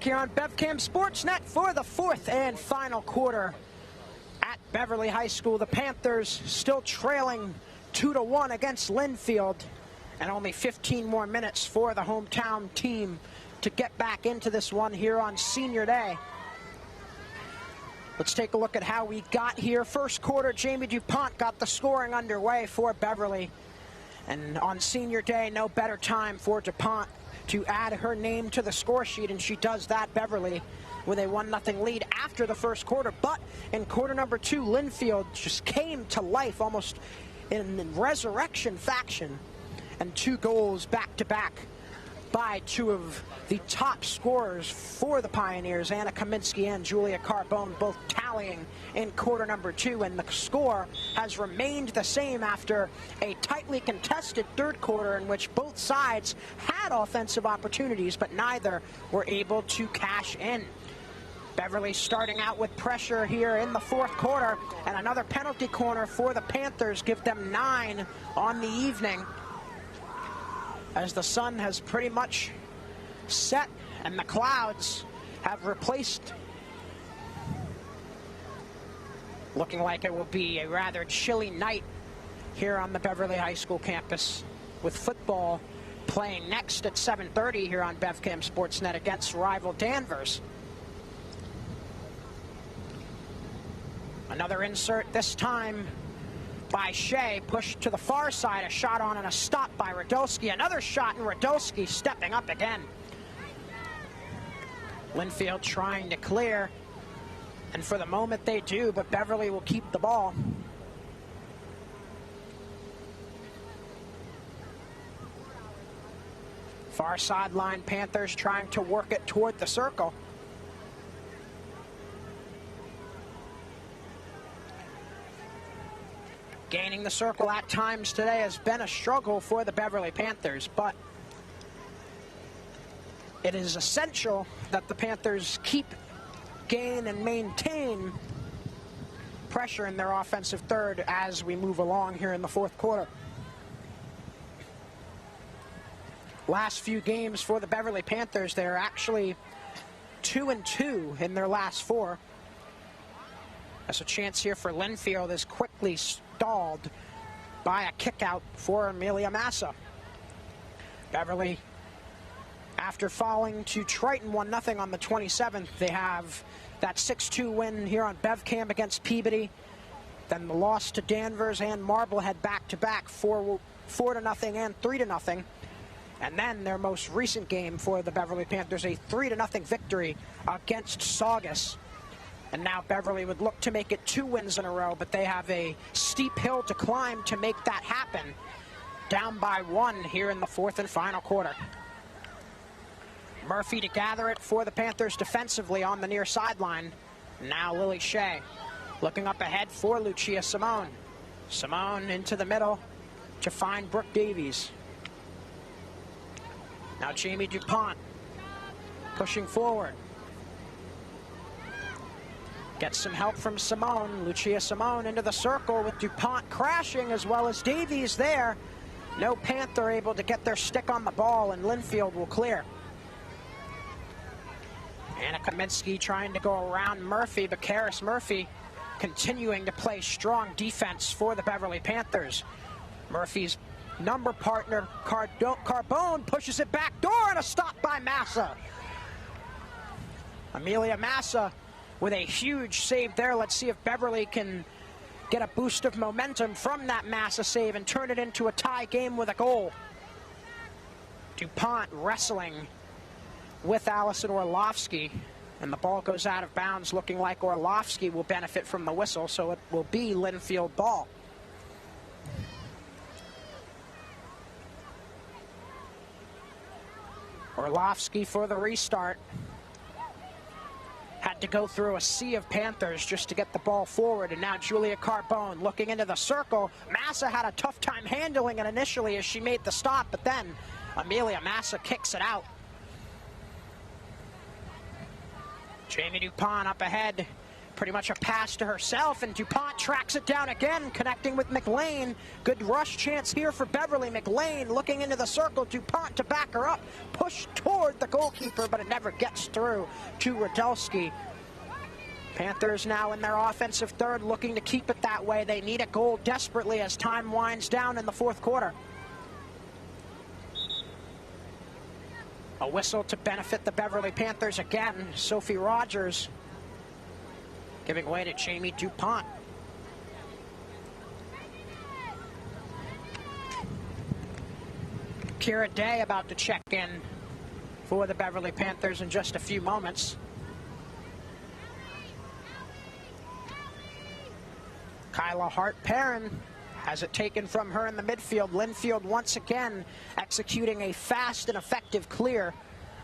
back here on BevCam Sportsnet for the fourth and final quarter at Beverly High School. The Panthers still trailing 2-1 against Lynnfield, and only 15 more minutes for the hometown team to get back into this one here on Senior Day. Let's take a look at how we got here. First quarter, Jamie DuPont got the scoring underway for Beverly. And on Senior Day, no better time for DuPont to add her name to the score sheet, and she does that, Beverly, with a 1-0 lead after the first quarter. But in quarter number 2, Lynnfield just came to life almost in resurrection fashion, and 2 goals back-to-back by 2 of the top scorers for the Pioneers, Anna Kaminsky and Julia Carbone, both tallying in quarter number 2, and the score has remained the same after a tightly contested third quarter in which both sides had offensive opportunities, but neither were able to cash in. Beverly starting out with pressure here in the fourth quarter, and another penalty corner for the Panthers give them 9 on the evening, as the sun has pretty much set and the clouds have replaced. Looking like it will be a rather chilly night here on the Beverly High School campus, with football playing next at 7:30 here on BevCam Sportsnet against rival Danvers. Another insert, this time by Shea, pushed to the far side, a shot on and a stop by Radulski. Another shot, and Radulski stepping up again. Lynnfield trying to clear, and for the moment they do, but Beverly will keep the ball. Far sideline Panthers trying to work it toward the circle. Gaining the circle at times today has been a struggle for the Beverly Panthers, but it is essential that the Panthers keep, gain, and maintain pressure in their offensive third as we move along here in the fourth quarter. Last few games for the Beverly Panthers, they're actually 2-2 in their last 4. That's a chance here for Lynnfield, is quickly stalled by a kick out for Amelia Massa. Beverly, after falling to Triton 1-0 on the 27th, they have that 6-2 win here on BevCam against Peabody. Then the loss to Danvers and Marblehead back-to-back, 4-0 and 3-0. And then their most recent game for the Beverly Panthers, a 3-0 victory against Saugus. And now Beverly would look to make it 2 wins in a row, but they have a steep hill to climb to make that happen. Down by 1 here in the fourth and final quarter. Murphy to gather it for the Panthers defensively on the near sideline. Now Lily Shea looking up ahead for Lucia Simone. Simone into the middle to find Brooke Davies. Now Jamie DuPont pushing forward. Gets some help from Simone. Lucia Simone into the circle with DuPont crashing, as well as Davies there. No Panther able to get their stick on the ball, and Lynnfield will clear. Anna Kaminsky trying to go around Murphy, but Karis Murphy continuing to play strong defense for the Beverly Panthers. Murphy's number partner, Carbone, pushes it back door, and a stop by Massa. Amelia Massa with a huge save there. Let's see if Beverly can get a boost of momentum from that Massa save and turn it into a tie game with a goal. DuPont wrestling with Allison Orlovsky, and the ball goes out of bounds, looking like Orlovsky will benefit from the whistle, so it will be Lynnfield ball. Orlovsky for the restart. Had to go through a sea of Panthers just to get the ball forward, and now Julia Carbone looking into the circle. Massa had a tough time handling it initially as she made the stop, but then Amelia Massa kicks it out. Jamie DuPont up ahead Pretty much a pass to herself, and DuPont tracks it down again, connecting with McLean. Good rush chance here for Beverly. McLean looking into the circle. DuPont to back her up. Push toward the goalkeeper, but it never gets through to Radulski. Panthers now in their offensive third, looking to keep it that way. They need a goal desperately as time winds down in the fourth quarter. A whistle to benefit the Beverly Panthers again. Sophie Rogers giving way to Jamie DuPont. Kira Day about to check in for the Beverly Panthers in just a few moments. Kyla Hart-Perrin has it taken from her in the midfield. Lynnfield once again executing a fast and effective clear,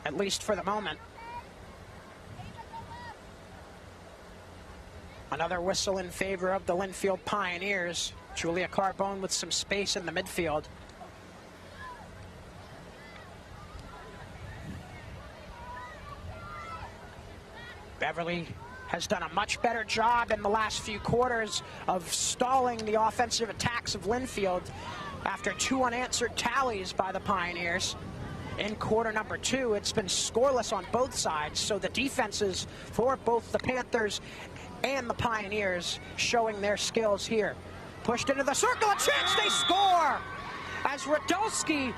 at least for the moment. Another whistle in favor of the Lynnfield Pioneers. Julia Carbone with some space in the midfield. Beverly has done a much better job in the last few quarters of stalling the offensive attacks of Lynnfield after 2 unanswered tallies by the Pioneers. In quarter number 2, it's been scoreless on both sides, so the defenses for both the Panthers and the Pioneers showing their skills here. Pushed into the circle, a chance, they score! As Radulski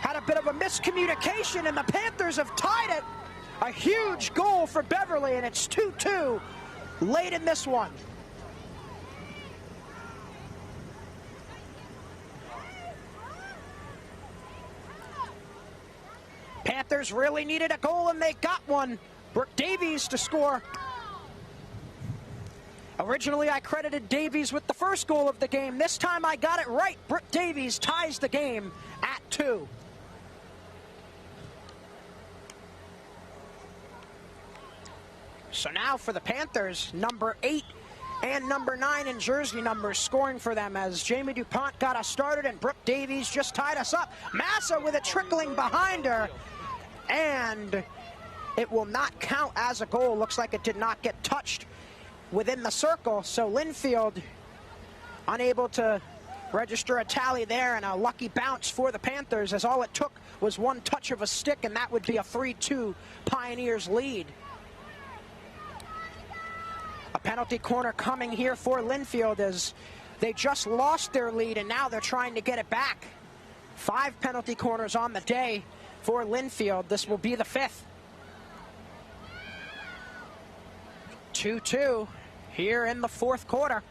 had a bit of a miscommunication and the Panthers have tied it. A huge goal for Beverly, and it's 2-2 late in this one. Panthers really needed a goal, and they got one. Brooke Davies to score. Originally, I credited Davies with the first goal of the game. This time, I got it right. Brooke Davies ties the game at 2. So now for the Panthers, number 8 and number 9 in jersey numbers scoring for them as Jamie DuPont got us started and Brooke Davies just tied us up. Massa with it trickling behind her, and it will not count as a goal. Looks like it did not get touched within the circle, so Lynnfield unable to register a tally there, and a lucky bounce for the Panthers as all it took was one touch of a stick, and that would be a 3-2 Pioneers lead. A penalty corner coming here for Lynnfield as they just lost their lead and now they're trying to get it back. 5 penalty corners on the day for Lynnfield. This will be the 5th. 2-2 here in the fourth quarter.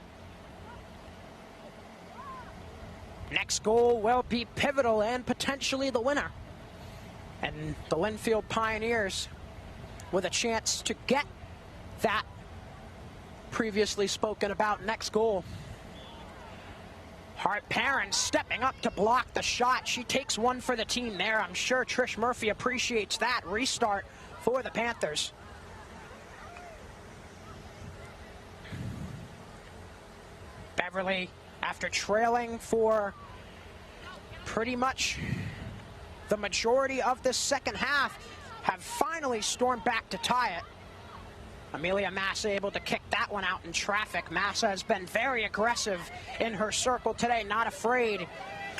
Next goal will be pivotal and potentially the winner. And the Lynnfield Pioneers with a chance to get that previously spoken about next goal. Hart-Perrin stepping up to block the shot. She takes one for the team there. I'm sure Trish Murphy appreciates that. Restart for the Panthers. Beverly, after trailing for pretty much the majority of this second half, have finally stormed back to tie it. Amelia Massa able to kick that one out in traffic. Massa has been very aggressive in her circle today, not afraid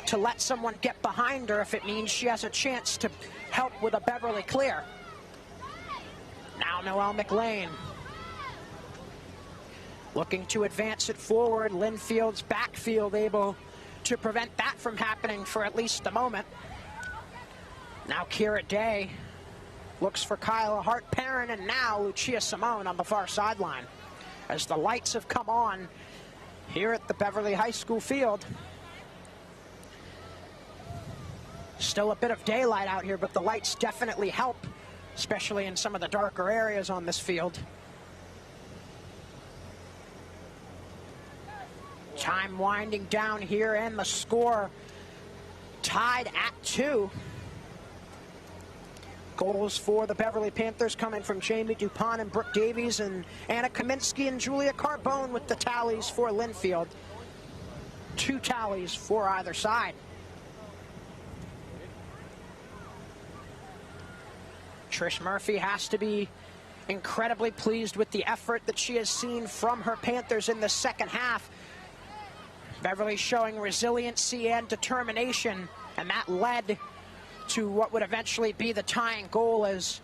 to let someone get behind her if it means she has a chance to help with a Beverly clear. Now Noelle McLean looking to advance it forward. Lynnfield's backfield able to prevent that from happening for at least the moment. Now Kira Day looks for Kyla Hart-Perrin, and now Lucia Simone on the far sideline. As the lights have come on here at the Beverly High School field. Still a bit of daylight out here, but the lights definitely help, especially in some of the darker areas on this field. Time winding down here, and the score tied at 2. Goals for the Beverly Panthers coming from Jamie DuPont and Brooke Davies, and Anna Kaminsky and Julia Carbone with the tallies for Lynnfield. 2 tallies for either side. Trish Murphy has to be incredibly pleased with the effort that she has seen from her Panthers in the second half. Beverly showing resiliency and determination, and that led to what would eventually be the tying goal, as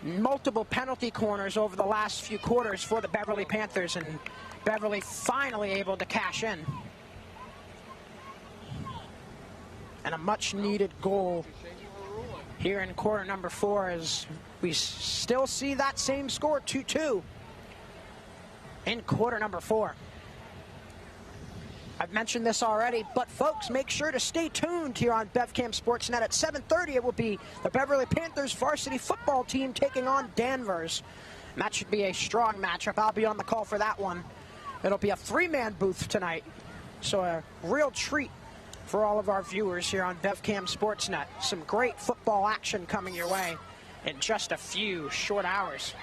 multiple penalty corners over the last few quarters for the Beverly Panthers, and Beverly finally able to cash in. And a much needed goal here in quarter number 4, as we still see that same score, 2-2 in quarter number 4. I've mentioned this already, but folks, make sure to stay tuned here on BevCam Sportsnet. At 7:30, it will be the Beverly Panthers varsity football team taking on Danvers. And that should be a strong matchup. I'll be on the call for that one. It'll be a 3-man booth tonight, so a real treat for all of our viewers here on BevCam Sportsnet. Some great football action coming your way in just a few short hours.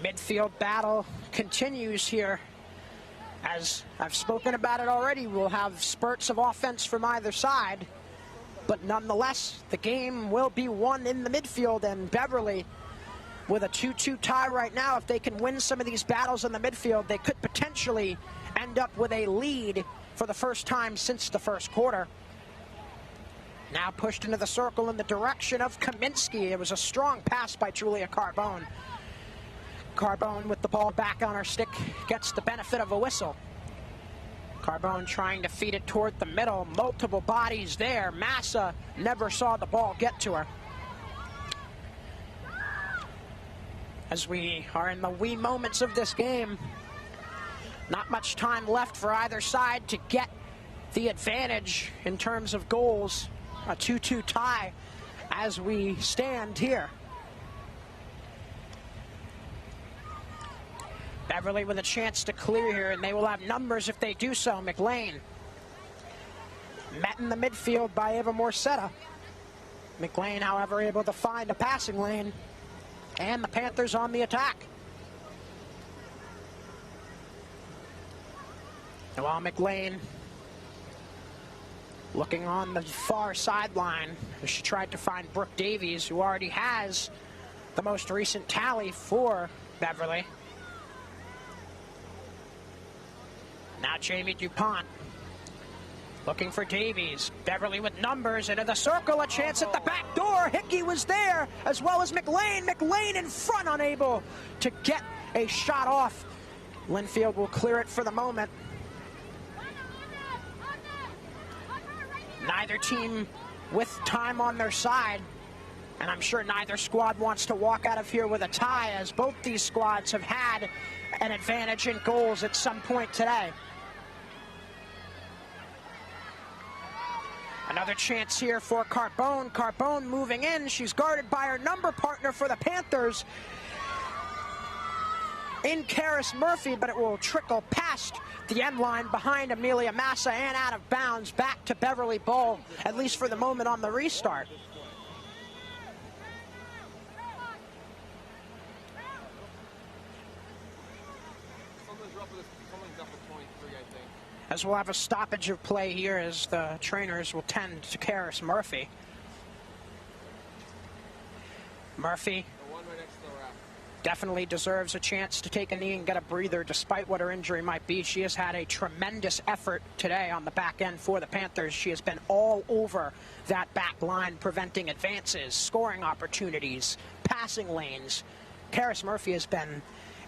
Midfield battle continues here. As I've spoken about it already, we'll have spurts of offense from either side, but nonetheless, the game will be won in the midfield, and Beverly, with a 2-2 tie right now, if they can win some of these battles in the midfield, they could potentially end up with a lead for the first time since the first quarter. Now pushed into the circle in the direction of Kaminsky. It was a strong pass by Julia Carbone. Carbone with the ball back on her stick gets the benefit of a whistle. Carbone trying to feed it toward the middle. Multiple bodies there. Massa never saw the ball get to her. As we are in the wee moments of this game, not much time left for either side to get the advantage in terms of goals. A 2-2 tie as we stand here. Beverly with a chance to clear here, and they will have numbers if they do so. McLean met in the midfield by Eva Morcetta. McLean, however, able to find a passing lane, and the Panthers on the attack. And while McLean looking on the far sideline, as she tried to find Brooke Davies, who already has the most recent tally for Beverly. Now Jamie DuPont looking for Davies. Beverly with numbers into the circle, a chance at the back door. Hickey was there, as well as McLean. McLean in front, unable to get a shot off. Lynnfield will clear it for the moment. Neither team with time on their side, and I'm sure neither squad wants to walk out of here with a tie, as both these squads have had an advantage in goals at some point today. Another chance here for Carbone. Carbone moving in. She's guarded by her number partner for the Panthers in Karis Murphy, but it will trickle past the end line behind Amelia Massa and out of bounds back to Beverly ball, at least for the moment on the restart. As we'll have a stoppage of play here, as the trainers will tend to Karis Murphy. Murphy definitely deserves a chance to take a knee and get a breather despite what her injury might be. She has had a tremendous effort today on the back end for the Panthers. She has been all over that back line, preventing advances, scoring opportunities, passing lanes. Karis Murphy has been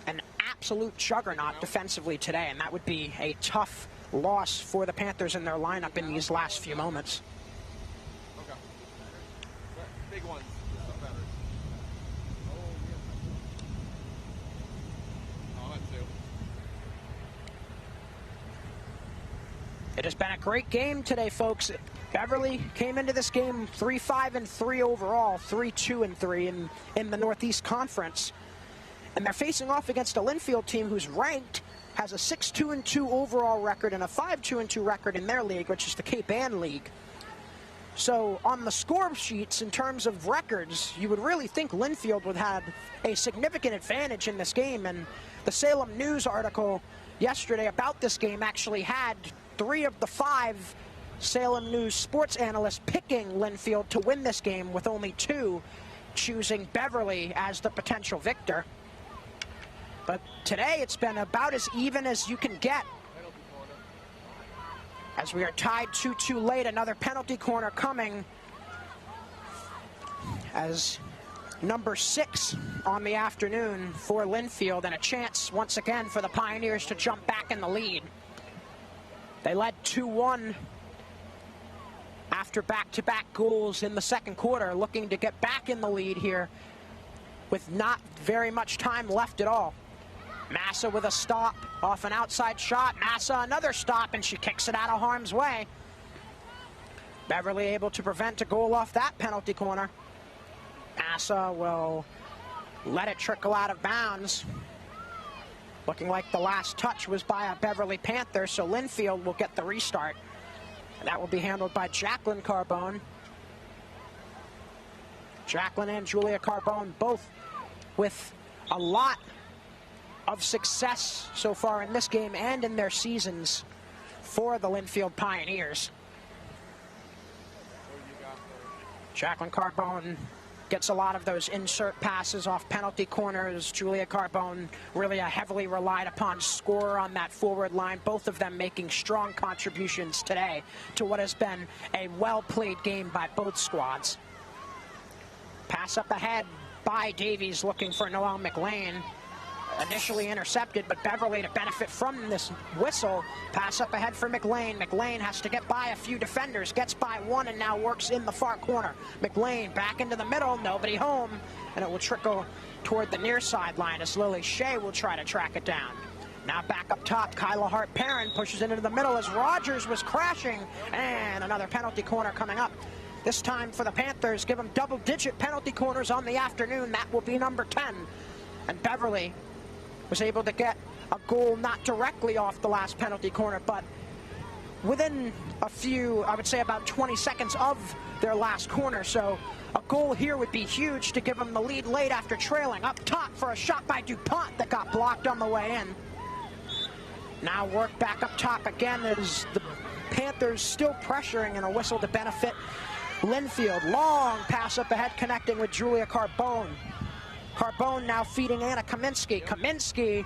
an absolute juggernaut defensively today, and that would be a tough loss for the Panthers in their lineup in these last few moments. Okay. Big ones. It has been a great game today, folks. Beverly came into this game 3-5-3 overall, 3-2-3 in the Northeast Conference. And they're facing off against a Lynnfield team who's ranked, has a 6-2-2 overall record and a 5-2-2 record in their league, which is the Cape Ann League. So on the score sheets, in terms of records, you would really think Lynnfield would have a significant advantage in this game. And the Salem News article yesterday about this game actually had 3 of the 5 Salem News sports analysts picking Lynnfield to win this game, with only 2 choosing Beverly as the potential victor. But today it's been about as even as you can get. As we are tied 2-2 late, another penalty corner coming as number 6 on the afternoon for Lynnfield, and a chance once again for the Pioneers to jump back in the lead. They led 2-1 after back-to-back goals in the second quarter, looking to get back in the lead here with not very much time left at all. Massa with a stop off an outside shot. Massa another stop, and she kicks it out of harm's way. Beverly able to prevent a goal off that penalty corner. Massa will let it trickle out of bounds. Looking like the last touch was by a Beverly Panther, so Lynnfield will get the restart. And that will be handled by Jacqueline Carbone. Jacqueline and Julia Carbone both with a lot of success so far in this game and in their seasons for the Lynnfield Pioneers. Jacqueline Carbone gets a lot of those insert passes off penalty corners. Julia Carbone, really a heavily relied upon scorer on that forward line. Both of them making strong contributions today to what has been a well-played game by both squads. Pass up ahead by Davies, looking for Noelle McLean. Initially intercepted, but Beverly to benefit from this whistle. Pass up ahead for McLean. McLean has to get by a few defenders, gets by one, and now works in the far corner. McLean back into the middle, nobody home, and it will trickle toward the near sideline as Lily Shea will try to track it down. Now back up top, Kyla Hart-Perrin pushes it into the middle as Rogers was crashing, and another penalty corner coming up. This time for the Panthers, give them double-digit penalty corners on the afternoon. That will be number 10, and Beverly was able to get a goal not directly off the last penalty corner, but within a few, I would say about 20 seconds of their last corner. So a goal here would be huge to give them the lead late after trailing. Up top for a shot by DuPont that got blocked on the way in. Now work back up top again as the Panthers still pressuring, and a whistle to benefit Lynnfield. Long pass up ahead connecting with Julia Carbone. Carbone now feeding Anna Kaminsky. Kaminsky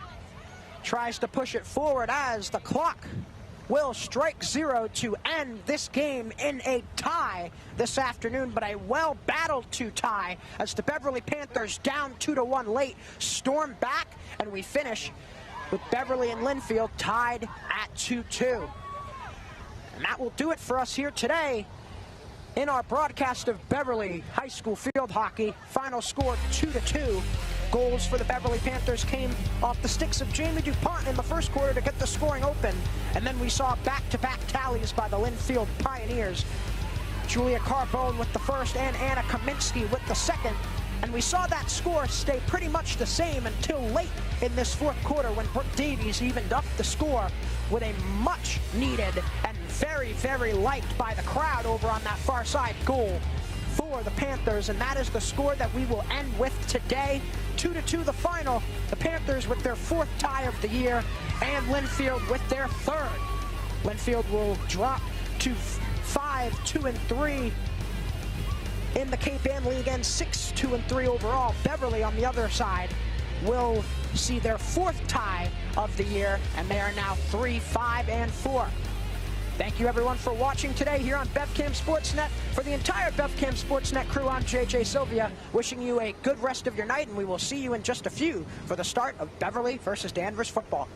tries to push it forward as the clock will strike 0 to end this game in a tie this afternoon, but a well-battled 2 tie as the Beverly Panthers down 2-1 late storm back, and we finish with Beverly and Lynnfield tied at 2-2. And that will do it for us here today in our broadcast of Beverly High School field hockey. Final score 2-2. Goals for the Beverly Panthers came off the sticks of Jamie DuPont in the first quarter to get the scoring open. And then we saw back-to-back tallies by the Lynnfield Pioneers. Julia Carbone with the first and Anna Kaminsky with the second. And we saw that score stay pretty much the same until late in this fourth quarter when Brooke Davies evened up the score with a much-needed and very, very liked by the crowd over on that far side goal for the Panthers. And that is the score that we will end with today. 2-2 the final. The Panthers with their 4th tie of the year, and Lynnfield with their 3rd. Lynnfield will drop to 5-2-3 in the Cape Ann League and 6-2-3 overall. Beverly on the other side will see their 4th tie of the year, and they are now 3-5-4. Thank you everyone for watching today here on BevCam Sportsnet. For the entire BevCam Sportsnet crew, I'm JJ Sylvia, wishing you a good rest of your night, and we will see you in just a few for the start of Beverly versus Danvers football.